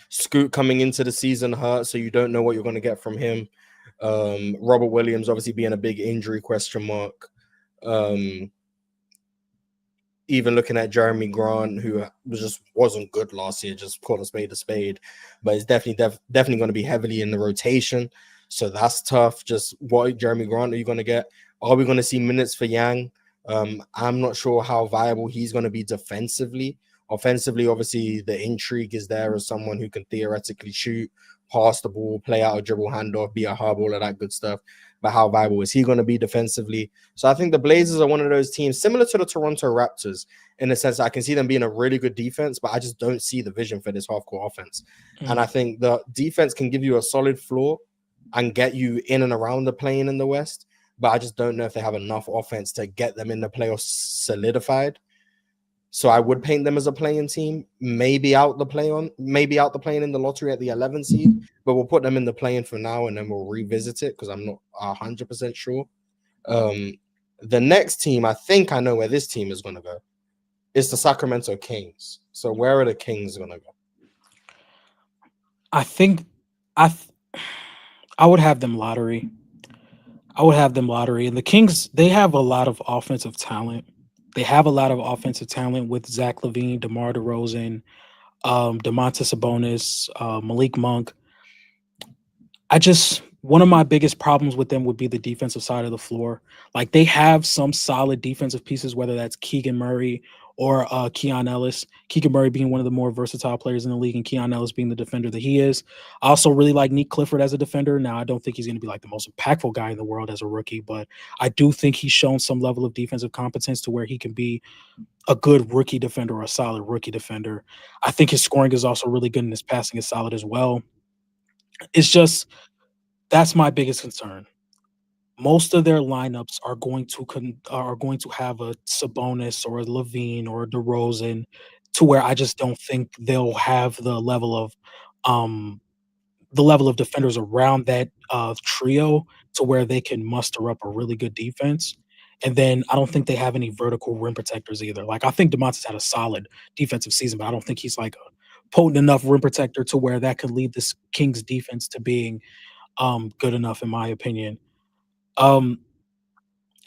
Scoot coming into the season hurt, so you don't know what you're going to get from him. Robert Williams obviously being a big injury question mark. Even looking at Jeremy Grant, who just wasn't good last year, just call a spade, but it's definitely going to be heavily in the rotation. So that's tough. Just what Jeremy Grant are you going to get? Are we going to see minutes for Yang? I'm not sure how viable he's going to be defensively. Offensively, obviously, the intrigue is there as someone who can theoretically shoot, pass the ball, play out a dribble handoff, be a hub, all of that good stuff. But how viable is he going to be defensively? So I think the Blazers are one of those teams similar to the Toronto Raptors in the sense I can see them being a really good defense, but I just don't see the vision for this half-court offense. And I think the defense can give you a solid floor and get you in and around the play-in in the West, but I just don't know if they have enough offense to get them in the playoffs solidified. So I would paint them as a play-in team, maybe out the play-in in the lottery at the 11th seed, but we'll put them in the play-in for now and then we'll revisit it because I'm not 100% sure. The next team, I think I know where this team is going to go. It's the Sacramento Kings. So where are the Kings going to go? I think I would have them lottery. And the Kings, they have a lot of offensive talent. They have a lot of offensive talent with Zach LaVine, DeMar DeRozan, Domantas Sabonis, Malik Monk. I just one of my biggest problems with them would be the defensive side of the floor. Like they have some solid defensive pieces, whether that's Keegan Murray or Keon Ellis. Keegan Murray being one of the more versatile players in the league, and Keon Ellis being the defender that he is. I also really like Nick Clifford as a defender. Now, I don't think he's going to be like the most impactful guy in the world as a rookie, but I do think he's shown some level of defensive competence to where he can be a good rookie defender or a solid rookie defender. I think his scoring is also really good and his passing is solid as well. It's just that's my biggest concern. Most of their lineups are going to have a Sabonis or a Levine or a DeRozan, to where I just don't think they'll have um the level of defenders around that trio to where they can muster up a really good defense. And then I don't think they have any vertical rim protectors either. Like I think DeMontis had a solid defensive season, but I don't think he's like a potent enough rim protector to where that could lead this Kings defense to being good enough in my opinion. Um,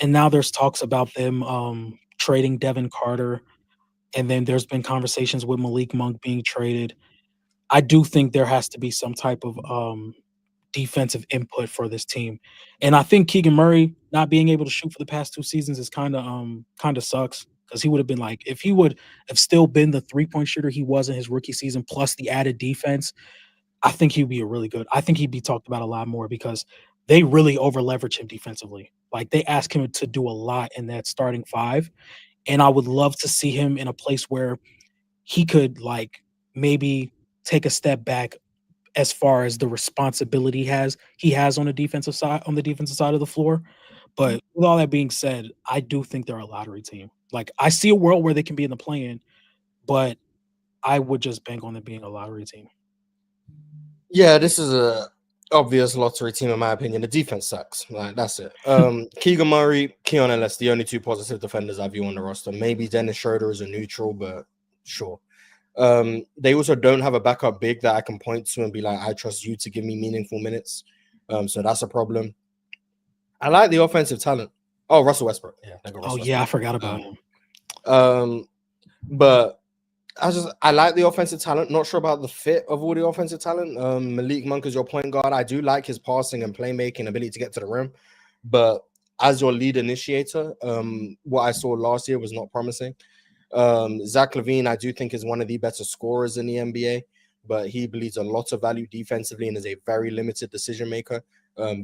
and now there's talks about them trading Devin Carter, and then there's been conversations with Malik Monk being traded. I do think there has to be some type of defensive input for this team, and I think Keegan Murray not being able to shoot for the past 2 seasons is kind of sucks because he would have been like if he would have still been the 3-point shooter he was in his rookie season plus the added defense. I think he'd be a really good. I think he'd be talked about a lot more because they really over leverage him defensively. Like they ask him to do a lot in that starting five, and I would love to see him in a place where he could like maybe take a step back as far as the responsibility he has on the defensive side of the floor. But with all that being said, I do think they're a lottery team. Like I see a world where they can be in the play-in, but I would just bank on them being a lottery team. Yeah, this is a obvious lottery team in my opinion. The defense sucks. Like that's it. Keegan Murray, Keon Ellis, the only two positive defenders I view on the roster. Maybe Dennis Schroeder is a neutral, but sure. They also don't have a backup big that I can point to and be like, I trust you to give me meaningful minutes. So that's a problem. I like the offensive talent. Oh, Russell Westbrook. Yeah, I forgot about him. But I like the offensive talent. Not sure about the fit of all the offensive talent. Malik Monk is your point guard. I do like his passing and playmaking ability to get to the rim. But as your lead initiator, what I saw last year was not promising. Zach LaVine, I do think, is one of the better scorers in the NBA, but he bleeds a lot of value defensively and is a very limited decision maker.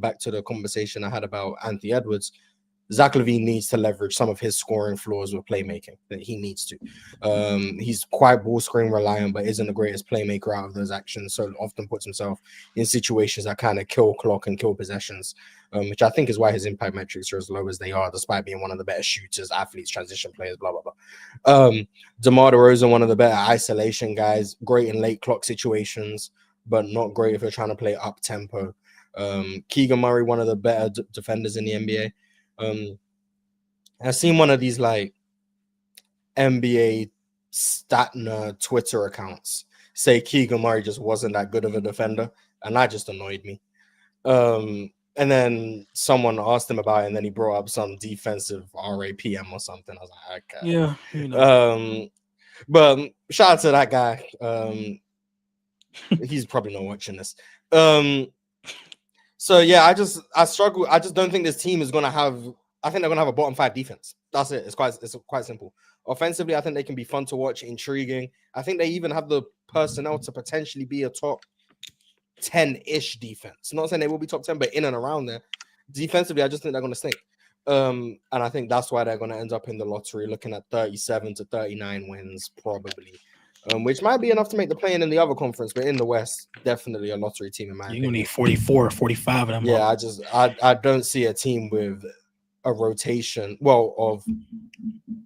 Back to the conversation I had about Anthony Edwards. Zach LaVine needs to leverage some of his scoring flaws with playmaking. That he needs to. He's quite ball screen reliant, but isn't the greatest playmaker out of those actions. So often puts himself in situations that kind of kill clock and kill possessions, which I think is why his impact metrics are as low as they are, despite being one of the better shooters, athletes, transition players, blah, blah, blah. DeMar DeRozan, one of the better isolation guys, great in late clock situations, but not great if you're trying to play up tempo. Keegan Murray, one of the better defenders in the NBA. I've seen one of these like NBA Statner Twitter accounts say Keegan Murray just wasn't that good of a defender, and that just annoyed me. And then someone asked him about it, and then he brought up some defensive RAPM or something. I was like, okay. Yeah, you know. But shout out to that guy. He's probably not watching this. So yeah, I struggle. I just don't think this team is gonna have. I think they're gonna have a bottom 5 defense. That's it. It's quite simple. Offensively, I think they can be fun to watch, intriguing. I think they even have the personnel to potentially be a top 10-ish defense. Not saying they will be top 10, but in and around there. Defensively, I just think they're gonna stink. And I think that's why they're gonna end up in the lottery, looking at 37 to 39 wins, probably. Which might be enough to make the play in the other conference, but in the West, definitely a lottery team in my opinion. You need 44 or 45 of them. Yeah, I don't see a team with a rotation. Well, of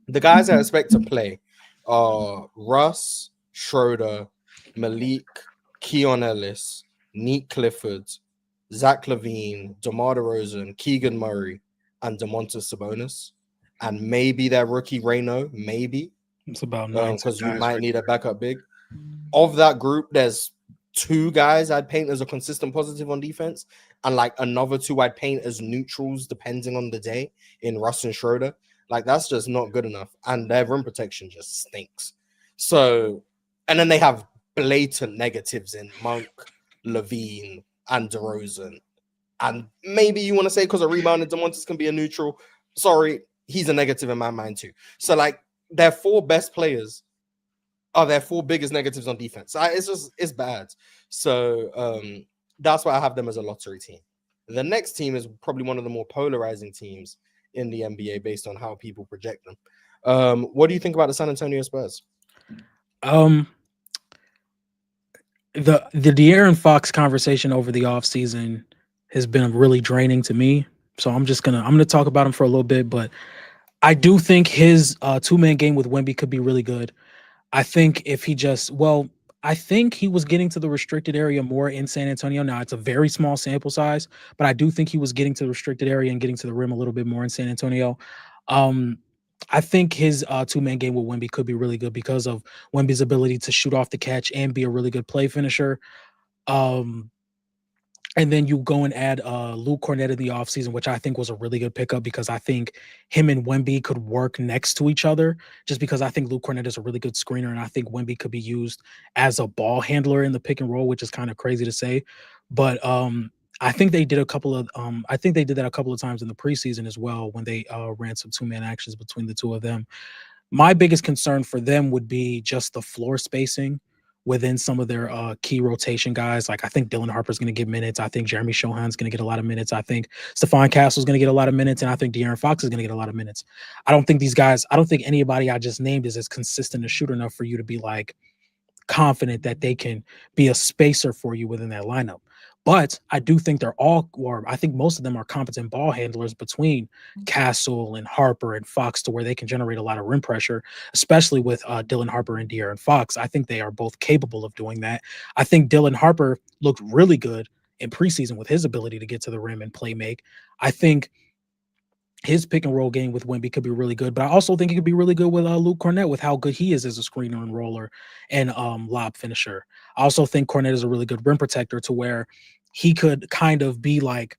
the guys I expect to play are Russ, Schroeder, Malik, Keon Ellis, Nick Clifford, Zach LaVine, DeMar DeRozan, Keegan Murray, and Domantas Sabonis. And maybe their rookie Reno, maybe. It's about 9 because you might need a backup big. Of that group, there's two guys I'd paint as a consistent positive on defense, and like another two I'd paint as neutrals depending on the day in Russ and Schroeder. Like that's just not good enough, and their rim protection just stinks. So, and then they have blatant negatives in Monk, Levine, and DeRozan. And maybe you want to say because of rebounding, DeMontis can be a neutral. Sorry, he's a negative in my mind too. So like their four best players are their four biggest negatives on defense. It's bad. So that's why I have them as a lottery team. The next team is probably one of the more polarizing teams in the NBA based on how people project them. What do you think about the San Antonio Spurs? The De'Aaron Fox conversation over the offseason has been really draining to me. So I'm gonna talk about him for a little bit, but I do think his two-man game with Wemby could be really good. I think if he I think he was getting to the restricted area more in San Antonio. Now it's a very small sample size, but I do think he was getting to the restricted area and getting to the rim a little bit more in San Antonio. I think his two-man game with Wemby could be really good because of Wemby's ability to shoot off the catch and be a really good play finisher. And then you go and add Luke Cornett in the offseason, which I think was a really good pickup because I think him and Wemby could work next to each other just because I think Luke Cornett is a really good screener and I think Wemby could be used as a ball handler in the pick and roll, which is kind of crazy to say. But I think they did that a couple of times in the preseason as well when they ran some two-man actions between the two of them. My biggest concern for them would be just the floor spacing within some of their key rotation guys. Like I think Dylan Harper's going to get minutes. I think Jeremy Shohan's going to get a lot of minutes. I think Stephon Castle's going to get a lot of minutes. And I think De'Aaron Fox is going to get a lot of minutes. I don't think anybody I just named is as consistent a shooter enough for you to be like confident that they can be a spacer for you within that lineup. But I do think I think most of them are competent ball handlers between Castle and Harper and Fox to where they can generate a lot of rim pressure, especially with Dylan Harper and De'Aaron Fox. I think they are both capable of doing that. I think Dylan Harper looked really good in preseason with his ability to get to the rim and play make. I think his pick and roll game with Wemby could be really good, but I also think it could be really good with Luke Cornett with how good he is as a screener and roller and lob finisher. I also think Cornett is a really good rim protector to where he could kind of be like,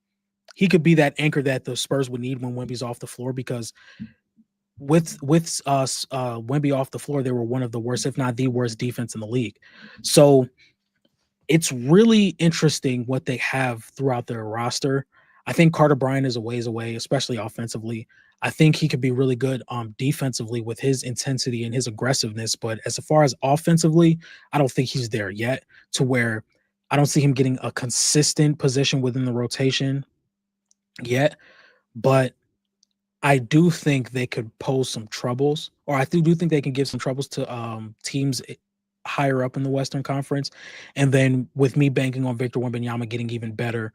he could be that anchor that the Spurs would need when Wemby's off the floor because with Wemby off the floor, they were one of the worst, if not the worst defense in the league. So it's really interesting what they have throughout their roster. I think Carter Bryant is a ways away, especially offensively. I think he could be really good defensively with his intensity and his aggressiveness. But as far as offensively, I don't think he's there yet to where I don't see him getting a consistent position within the rotation yet. But I do think they could pose some troubles, or I do think they can give some troubles to teams higher up in the Western Conference. And then with me banking on Victor Wembanyama getting even better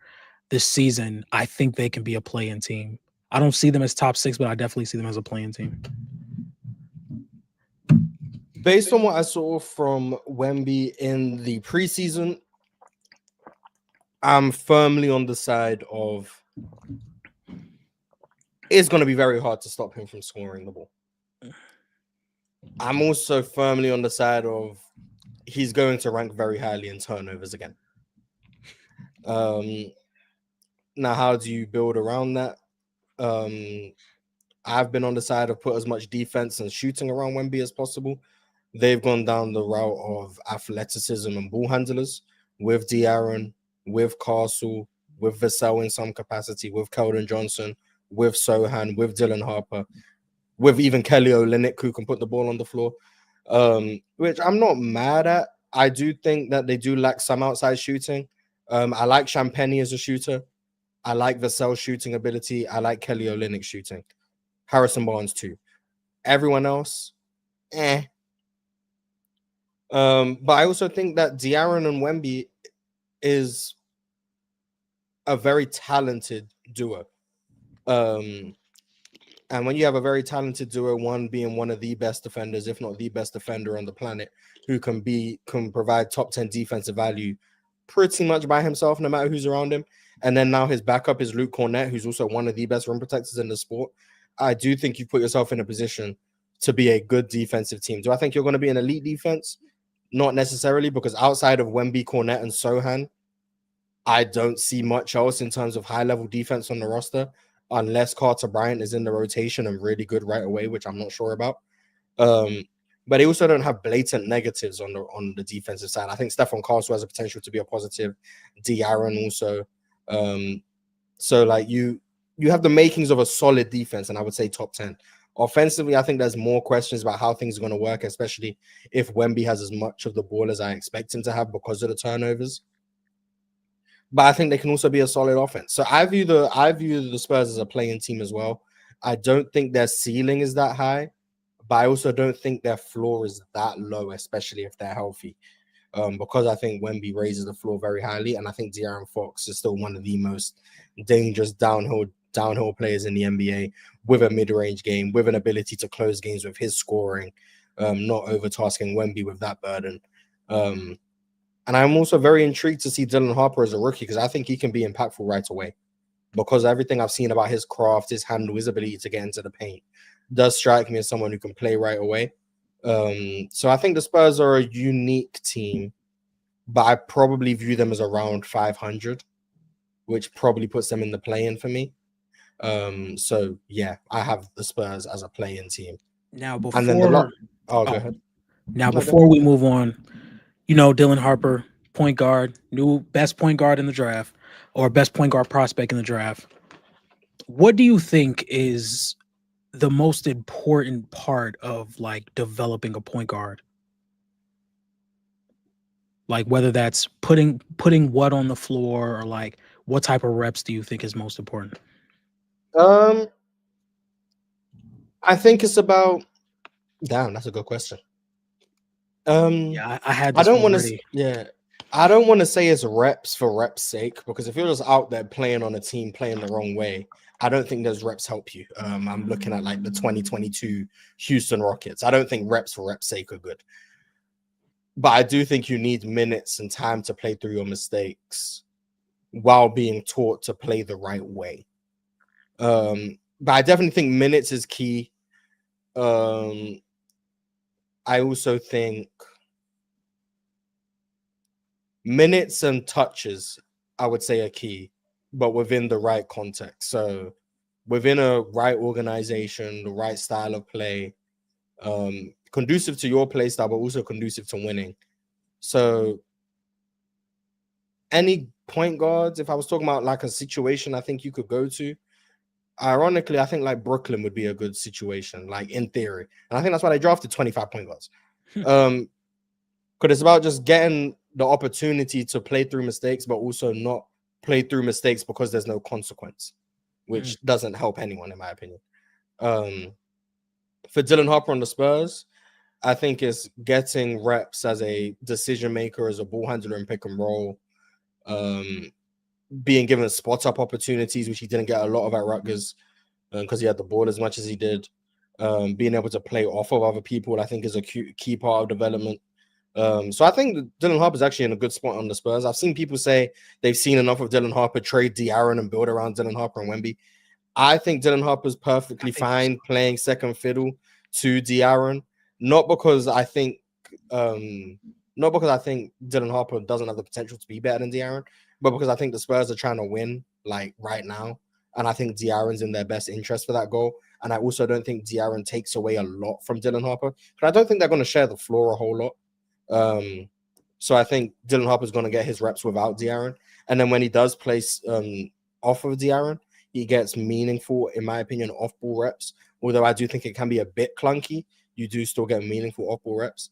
this season, I think they can be a play-in team. I don't see them as top 6, but I definitely see them as a play-in team. Based on what I saw from Wemby in the preseason, I'm firmly on the side of it's going to be very hard to stop him from scoring the ball. I'm also firmly on the side of he's going to rank very highly in turnovers again. Now, how do you build around that? I've been on the side of put as much defense and shooting around Wemby as possible. They've gone down the route of athleticism and ball handlers with De'Aaron, with Castle, with Vassell in some capacity, with Keldon Johnson, with Sohan, with Dylan Harper, with even Kelly Olynyk, who can put the ball on the floor, which I'm not mad at. I do think that they do lack some outside shooting. I like Champagny as a shooter. I like Vassell's shooting ability. I like Kelly Olynyk shooting. Harrison Barnes too. Everyone else, But I also think that De'Aaron and Wemby is a very talented duo. And when you have a very talented duo, one being one of the best defenders, if not the best defender on the planet, who can provide top 10 defensive value pretty much by himself, no matter who's around him. And then now his backup is Luke Cornett, who's also one of the best rim protectors in the sport. I do think you put yourself in a position to be a good defensive team. Do I think you're going to be an elite defense? not necessarily, because outside of Wemby, Cornette, and Sohan, I don't see much else in terms of high-level defense on the roster, unless Carter Bryant is in the rotation and really good right away, which I'm not sure about. But they also don't have blatant negatives on the defensive side. I think Stephon Castle has a potential to be a positive. Aaron also. So like you have the makings of a solid defense, and I would say top 10. Offensively, I think there's more questions about how things are going to work, especially if Wemby has as much of the ball as I expect him to have because of the turnovers. But I think they can also be a solid offense. So I view the Spurs as a playing team as well. I don't think their ceiling is that high, but I also don't think their floor is that low, especially if they're healthy. Because I think Wemby raises the floor very highly, and I think De'Aaron Fox is still one of the most dangerous downhill players in the NBA, with a mid-range game, with an ability to close games with his scoring, not overtasking Wemby with that burden. And I'm also very intrigued to see Dylan Harper as a rookie, because I think he can be impactful right away, because everything I've seen about his craft, his handle, his ability to get into the paint does strike me as someone who can play right away. So I think the Spurs are a unique team, but I probably view them as around 500, which probably puts them in the play-in for me. So yeah, I have the Spurs as a play-in team. Now And then before go ahead. Now before we move on, Dylan Harper, point guard, new best point guard in the draft, or best point guard prospect in the draft. What do you think is the most important part of like developing a point guard? Like whether that's putting what on the floor, or like what type of reps do you think is most important? I think it's about. Damn, that's a good question. Yeah, I had this I don't one want to. ready. Yeah, I don't want to say it's reps for reps' sake, because if you're just out there playing on a team playing the wrong way, I don't think those reps help you. I'm looking at like the 2022 Houston Rockets. I don't think reps for reps' sake are good, but I do think you need minutes and time to play through your mistakes while being taught to play the right way. But I definitely think minutes is key. I also think minutes and touches, I would say, are key, but within the right context. So within a right organization, the right style of play, conducive to your play style, but also conducive to winning. So any point guards, if I was talking about like a situation I think you could go to, ironically, I think like Brooklyn would be a good situation, like in theory. And I think that's why they drafted 25 point guards. Because it's about just getting the opportunity to play through mistakes, but also not play through mistakes because there's no consequence, which doesn't help anyone, in my opinion. For Dylan Harper on the Spurs, I think it's getting reps as a decision maker, as a ball handler and pick and roll, being given spot up opportunities, which he didn't get a lot of at Rutgers because he had the ball as much as he did. Being able to play off of other people, I think, is a key part of development. So I think Dylan Harper is actually in a good spot on the Spurs. I've seen people say they've seen enough of Dylan Harper, trade De'Aaron and build around Dylan Harper and Wemby. I think Dylan Harper's perfectly fine playing second fiddle to De'Aaron, not because I think Dylan Harper doesn't have the potential to be better than De'Aaron, but because I think the Spurs are trying to win like right now, and I think De'Aaron's in their best interest for that goal. And I also don't think De'Aaron takes away a lot from Dylan Harper, but I don't think they're going to share the floor a whole lot. So I think Dylan Harper's going to get his reps without De'Aaron, and then when he does place off of De'Aaron, he gets meaningful, in my opinion, off-ball reps. Although I do think it can be a bit clunky, you do still get meaningful off-ball reps.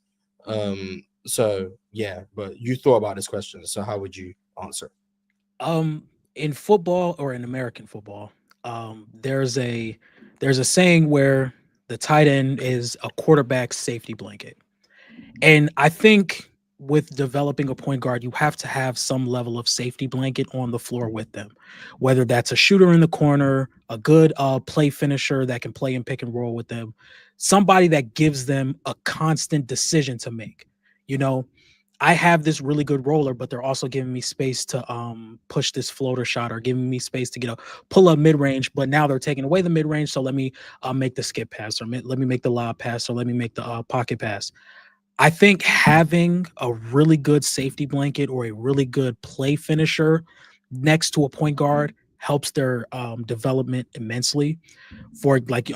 So yeah, but you thought about this question, so how would you answer? In football, or in American football, there's a saying where the tight end is a quarterback's safety blanket. And I think with developing a point guard, you have to have some level of safety blanket on the floor with them, whether that's a shooter in the corner, a good play finisher that can play and pick and roll with them, somebody that gives them a constant decision to make. I have this really good roller, but they're also giving me space to push this floater shot, or giving me space to get a pull up mid range. But now they're taking away the mid range, so let me make the skip pass, or let me make the lob pass, or let me make the pocket pass. I think having a really good safety blanket or a really good play finisher next to a point guard helps their development immensely. For like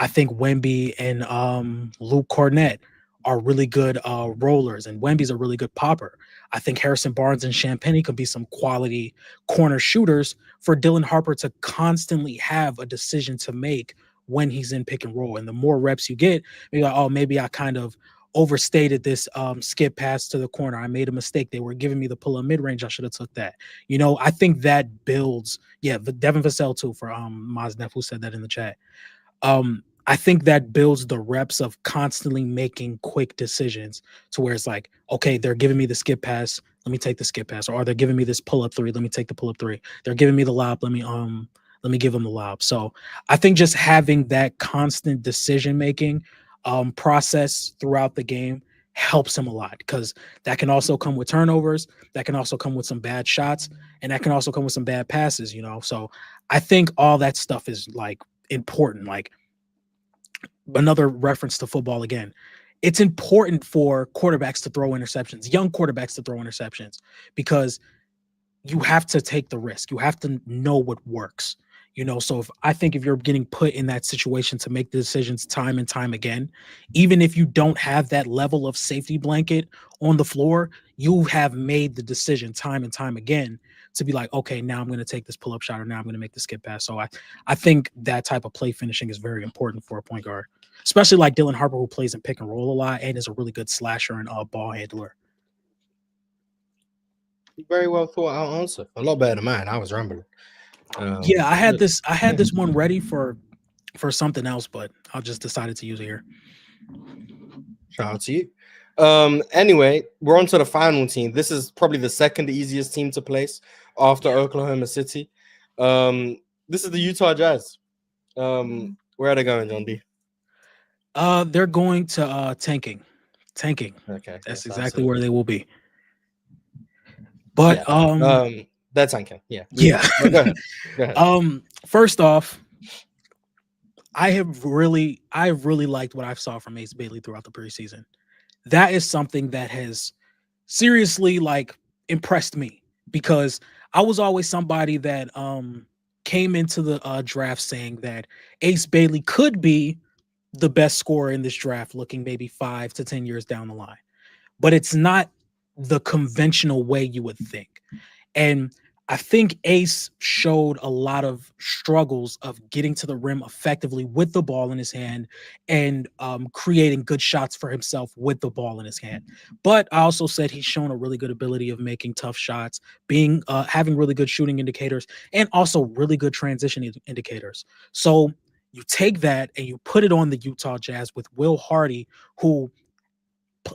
I think Wemby and Luke Cornett are really good rollers, and Wemby's a really good popper. I think Harrison Barnes and Champagnie could be some quality corner shooters for Dylan Harper to constantly have a decision to make when he's in pick and roll. And the more reps you get, maybe like, oh, maybe I kind of overstated this skip pass to the corner. I made a mistake. They were giving me the pull up mid range. I should have took that. You know, I think that builds. Yeah, the Devin Vassell too for Maznef, who said that in the chat. I think that builds the reps of constantly making quick decisions to where it's like, okay, they're giving me the skip pass, let me take the skip pass, or they're giving me this pull up three, let me take the pull up three. They're giving me the lob, let me give them the lob. So I think just having that constant decision making process throughout the game helps him a lot because that can also come with turnovers, that can also come with some bad shots, and that can also come with some bad passes, you know. So I think all that stuff is like important. Like another reference to football again, it's important for quarterbacks to throw interceptions, young quarterbacks to throw interceptions, because you have to take the risk. You have to know what works. You know, so if I think if you're getting put in that situation to make the decisions time and time again, even if you don't have that level of safety blanket on the floor, you have made the decision time and time again to be like, okay, now I'm going to take this pull-up shot or now I'm going to make the skip pass. So I think that type of play finishing is very important for a point guard, especially like Dylan Harper, who plays in pick and roll a lot and is a really good slasher and ball handler. Very well thought out answer. A lot better than mine. I was rambling. Yeah, I had this one ready for something else, but I just decided to use it here. Shout out to you. Anyway, we're on to the final team. This is probably the second easiest team to place after Oklahoma City. This is the Utah Jazz. Where are they going, John D? They're going to tanking. Tanking. Okay, That's yes, exactly absolutely. where they will be. But yeah. That's tanking. Yeah. Yeah. Go ahead. Go ahead. First off, I really liked what I saw from Ace Bailey throughout the preseason. That is something that has seriously like impressed me because I was always somebody that came into the draft saying that Ace Bailey could be the best scorer in this draft looking maybe 5 to 10 years down the line. But it's not the conventional way you would think. And I think Ace showed a lot of struggles of getting to the rim effectively with the ball in his hand and creating good shots for himself with the ball in his hand. But I also said he's shown a really good ability of making tough shots, being having really good shooting indicators, and also really good transition indicators. So you take that and you put it on the Utah Jazz with Will Hardy, who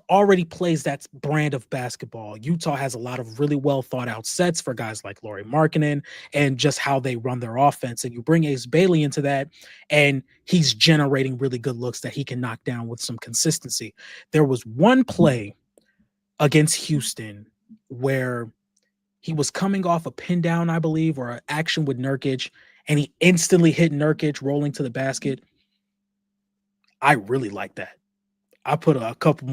already plays that brand of basketball. Utah has a lot of really well thought out sets for guys like Lauri Markkanen and just how they run their offense. And you bring Ace Bailey into that, and he's generating really good looks that he can knock down with some consistency. There was one play against Houston where he was coming off a pin down, I believe, or an action with Nurkic, and he instantly hit Nurkic rolling to the basket. I really like that. I put a couple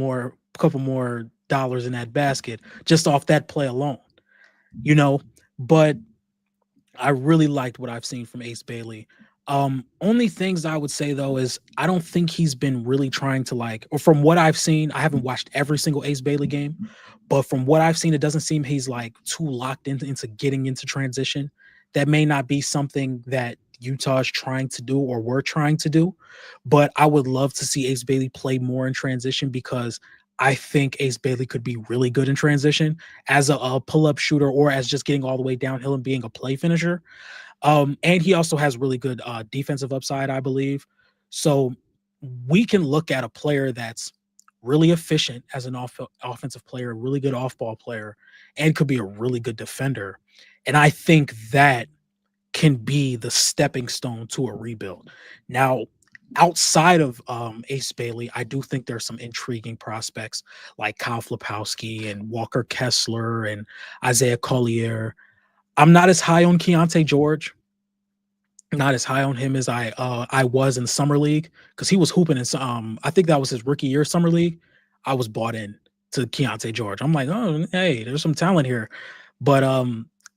more dollars in that basket just off that play alone, you know. But I really liked what I've seen from Ace Bailey. Only things I would say though is I don't think he's been really trying to like, or from what I've seen, I haven't watched every single Ace Bailey game, but from what I've seen, it doesn't seem he's like too locked into getting into transition. That may not be something that Utah is trying to do or we're trying to do, but I would love to see Ace Bailey play more in transition because I think Ace Bailey could be really good in transition as a pull-up shooter or as just getting all the way downhill and being a play finisher. And he also has really good defensive upside, I believe. So we can look at a player that's really efficient as an offensive player, a really good off-ball player, and could be a really good defender. And I think that can be the stepping stone to a rebuild. Now, outside of Ace Bailey, I do think there's some intriguing prospects like Kyle Flipowski and Walker Kessler and Isaiah Collier. I'm not as high on Keontae George. Not as high on him as I was in summer league because he was hooping in I think that was his rookie year summer league. I was bought in to Keontae George. I'm like, oh, hey, there's some talent here. But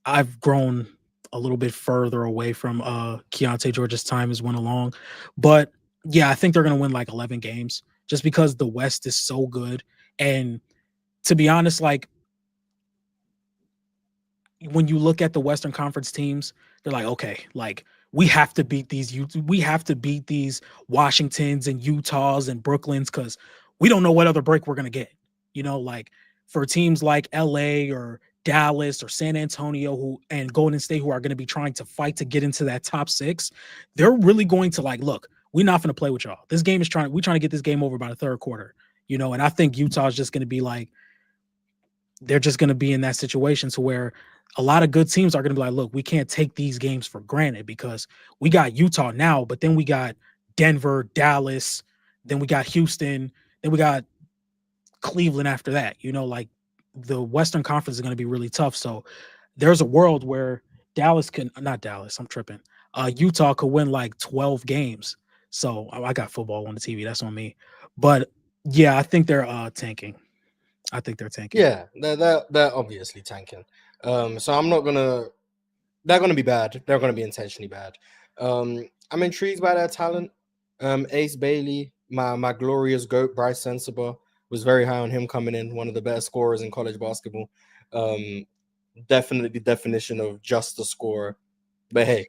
I've grown a little bit further away from Keontae George's time as went along. But yeah, I think they're gonna win like 11 games just because the West is so good. And to be honest, like when you look at the Western Conference teams, they're like, okay, like we have to beat these Washingtons and Utahs and Brooklyns because we don't know what other break we're gonna get. Like for teams like LA or Dallas or San Antonio and Golden State who are going to be trying to fight to get into that top 6, they're really going to like, look, we're not going to play with y'all. We're trying to get this game over by the third quarter, and I think Utah is just going to be like, they're just going to be in that situation to where a lot of good teams are going to be like, look, we can't take these games for granted because we got Utah now, but then we got Denver, Dallas, then we got Houston, then we got Cleveland after that. Like the Western Conference is going to be really tough. So there's a world where Utah could win like 12 games. So I got football on the TV. That's on me. But yeah, I think they're tanking. Yeah, they're obviously tanking. So I'm not gonna. They're gonna be bad. They're gonna be intentionally bad. I'm intrigued by their talent. Ace Bailey, my glorious goat, Bryce Sensabaugh, was very high on him coming in. One of the best scorers in college basketball. Definitely the definition of just a scorer. But hey,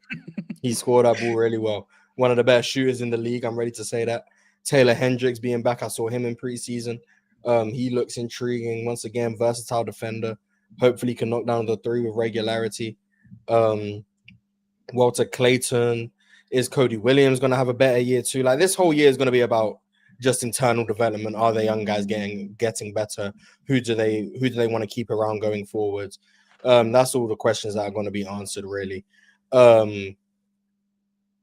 he scored that ball really well. One of the best shooters in the league. I'm ready to say that. Taylor Hendricks being back. I saw him in preseason. He looks intriguing. Once again, versatile defender. Hopefully can knock down the 3 with regularity. Walter Clayton. Is Cody Williams going to have a better year too? Like this whole year is going to be about just internal development. Are the young guys getting better? Who do they want to keep around going forward? That's all the questions that are going to be answered really.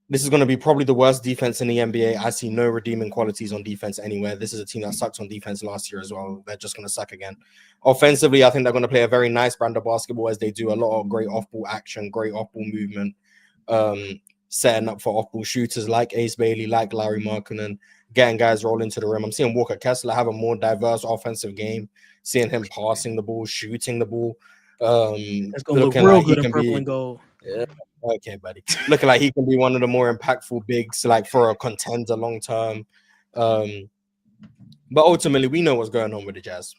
This is going to be probably the worst defense in the NBA. I see no redeeming qualities on defense anywhere. This is a team that sucked on defense last year as well. They're just going to suck again. Offensively, I think they're going to play a very nice brand of basketball as they do a lot of great off-ball action, great off-ball movement, setting up for off-ball shooters like Ace Bailey, like Larry Markkinen, getting guys rolling to the rim. I'm seeing Walker Kessler have a more diverse offensive game, seeing him passing the ball, shooting the ball. It's going to look real good in purple and gold. Yeah. Okay, buddy. Looking like he can be one of the more impactful bigs, like for a contender long term. But ultimately, we know what's going on with the Jazz.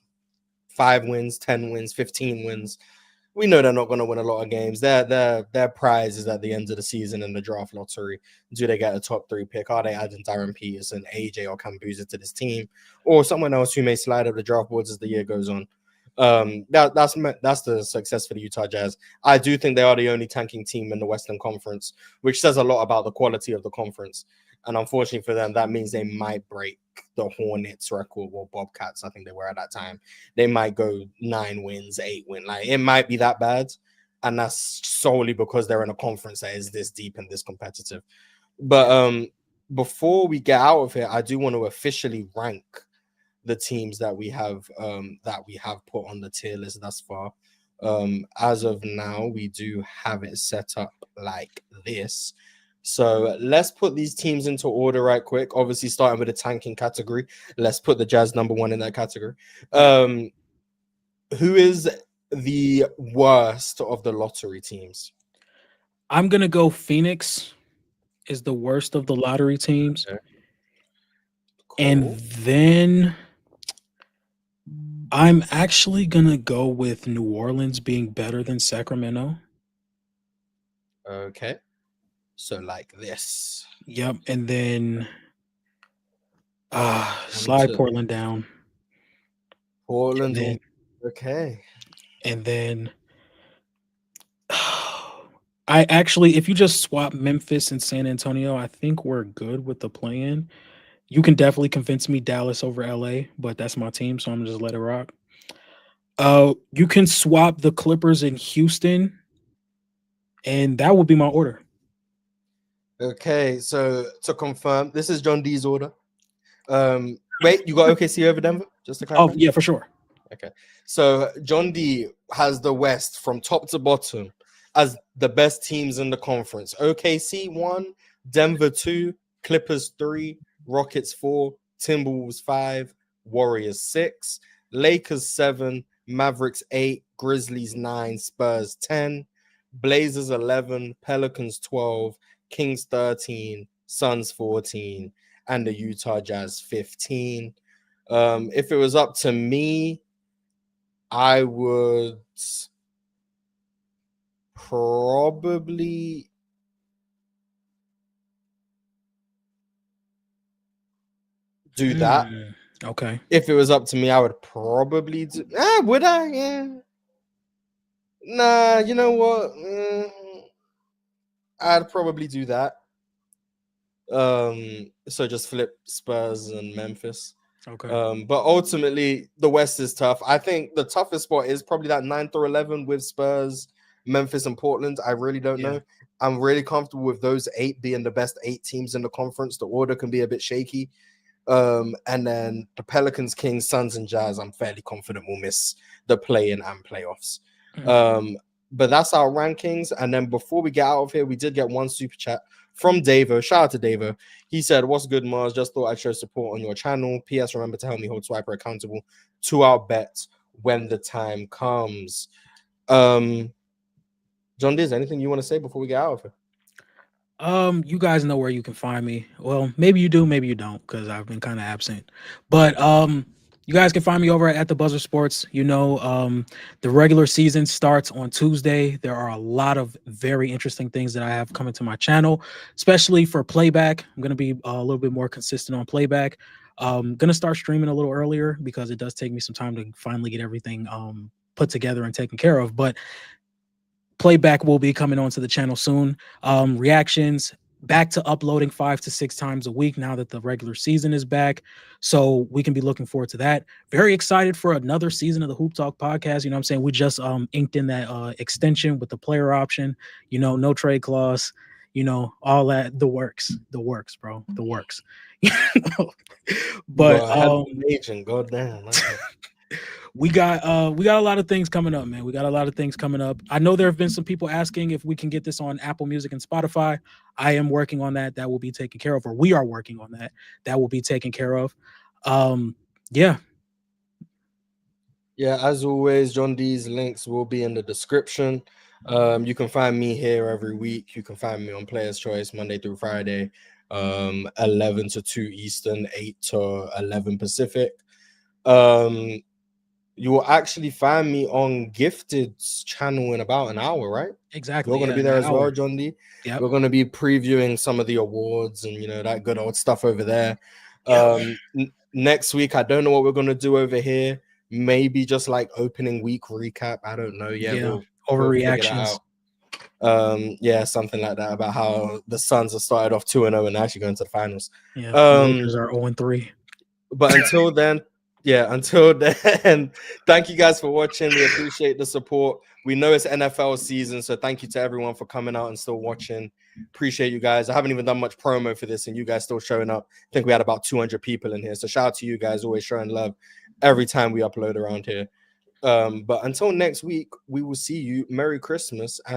5 wins, 10 wins, 15 wins. We know they're not going to win a lot of games. Their prize is at the end of the season in the draft lottery. Do they get a top 3 pick? Are they adding Darren Peterson, AJ, or Kambuza to this team, or someone else who may slide up the draft boards as the year goes on? That's the success for the Utah Jazz. I do think they are the only tanking team in the Western Conference, which says a lot about the quality of the conference. And unfortunately for them, that means they might break the Hornets record or Bobcats. I think they were at that time. They might go 9 wins, 8 wins. Like it might be that bad, and that's solely because they're in a conference that is this deep and this competitive. But before we get out of here, I do want to officially rank the teams that we have put on the tier list thus far. As of now, we do have it set up like this. So let's put these teams into order right quick. Obviously, starting with the tanking category. Let's put the Jazz number 1 in that category. Who is the worst of the lottery teams? I'm gonna go Phoenix is the worst of the lottery teams. Okay. Cool. And then I'm actually gonna go with New Orleans being better than Sacramento. Okay. So like this. Yep. And then slide Portland down. Portland. Then, okay. And then I actually, if you just swap Memphis and San Antonio, I think we're good with the play-in. You can definitely convince me Dallas over LA, but that's my team, so I'm gonna just let it rock. You can swap the Clippers in Houston, and that would be my order. Okay, so to confirm, this is John D's order. Wait, you got OKC over Denver? Just to clarify. Oh yeah, for sure. Okay, so John D has the West from top to bottom as the best teams in the conference. OKC 1, Denver 2, Clippers 3, Rockets 4, Timberwolves 5, Warriors 6, Lakers 7, Mavericks 8, Grizzlies 9, Spurs 10, Blazers 11, Pelicans 12, Kings 13, Suns 14, and the Utah Jazz 15. If it was up to me, I would probably do that. Okay. If it was up to me, I would probably do. Would I? Yeah. Nah, you know what? I'd probably do that. So just flip Spurs and Memphis. Okay. But ultimately, the West is tough. I think the toughest spot is probably that 9 through 11 with Spurs, Memphis, and Portland. I really don't Yeah. know. I'm really comfortable with those 8 being the best 8 teams in the conference. The order can be a bit shaky. And then the Pelicans, Kings, Suns, and Jazz, I'm fairly confident will miss the play-in and playoffs. But that's our rankings. And then before we get out of here, we did get one super chat from Davo. Shout out to Davo. He said, "What's good, Mars? Just thought I'd show support on your channel. PS, remember to help me hold Swiper accountable to our bets when the time comes." John Diz, anything you want to say before we get out of here? You guys know where you can find me. Well, maybe you do, maybe you don't, because I've been kind of absent. But you guys can find me over at the Buzzer Sports. You know, the regular season starts on Tuesday. There are a lot of very interesting things that I have coming to my channel, especially for playback. I'm gonna be a little bit more consistent on playback. Gonna start streaming a little earlier because it does take me some time to finally get everything put together and taken care of. But playback will be coming onto the channel soon. Reactions back to uploading 5 to 6 times a week now that the regular season is back. So we can be looking forward to that. Very excited for another season of the Hoop Talk podcast. You know what I'm saying? We just inked in that extension with the player option, you know, no trade clause, you know, all that, the works, bro, the works. But agent, goddamn. we got a lot of things coming up, man. We got a lot of things coming up. I know there have been some people asking if we can get this on Apple Music and Spotify. I am working on that. That will be taken care of, or we are working on that. That will be taken care of. Yeah. Yeah, as always, John D's links will be in the description. You can find me here every week. You can find me on Players Choice Monday through Friday, 11 to 2 Eastern, 8 to 11 Pacific. You will actually find me on Gifted's channel in about an hour, right? Exactly. You're going to be there as well, John D. Yep. We're going to be previewing some of the awards and, you know, that good old stuff over there. Next week, I don't know what we're going to do over here. Maybe just like opening week recap. I don't know yet. Yeah. We'll figure that out. Yeah, something like that about how the Suns have started off 2-0 and actually going to the finals. Yeah, Lakers are 0-3. But until then, thank you guys for watching. We appreciate the support. We know it's NFL season, so thank you to everyone for coming out and still watching. Appreciate you guys. I haven't even done much promo for this, and you guys still showing up. I think we had about 200 people in here, so shout out to you guys, always showing love every time we upload around here. But until next week, we will see you. Merry Christmas and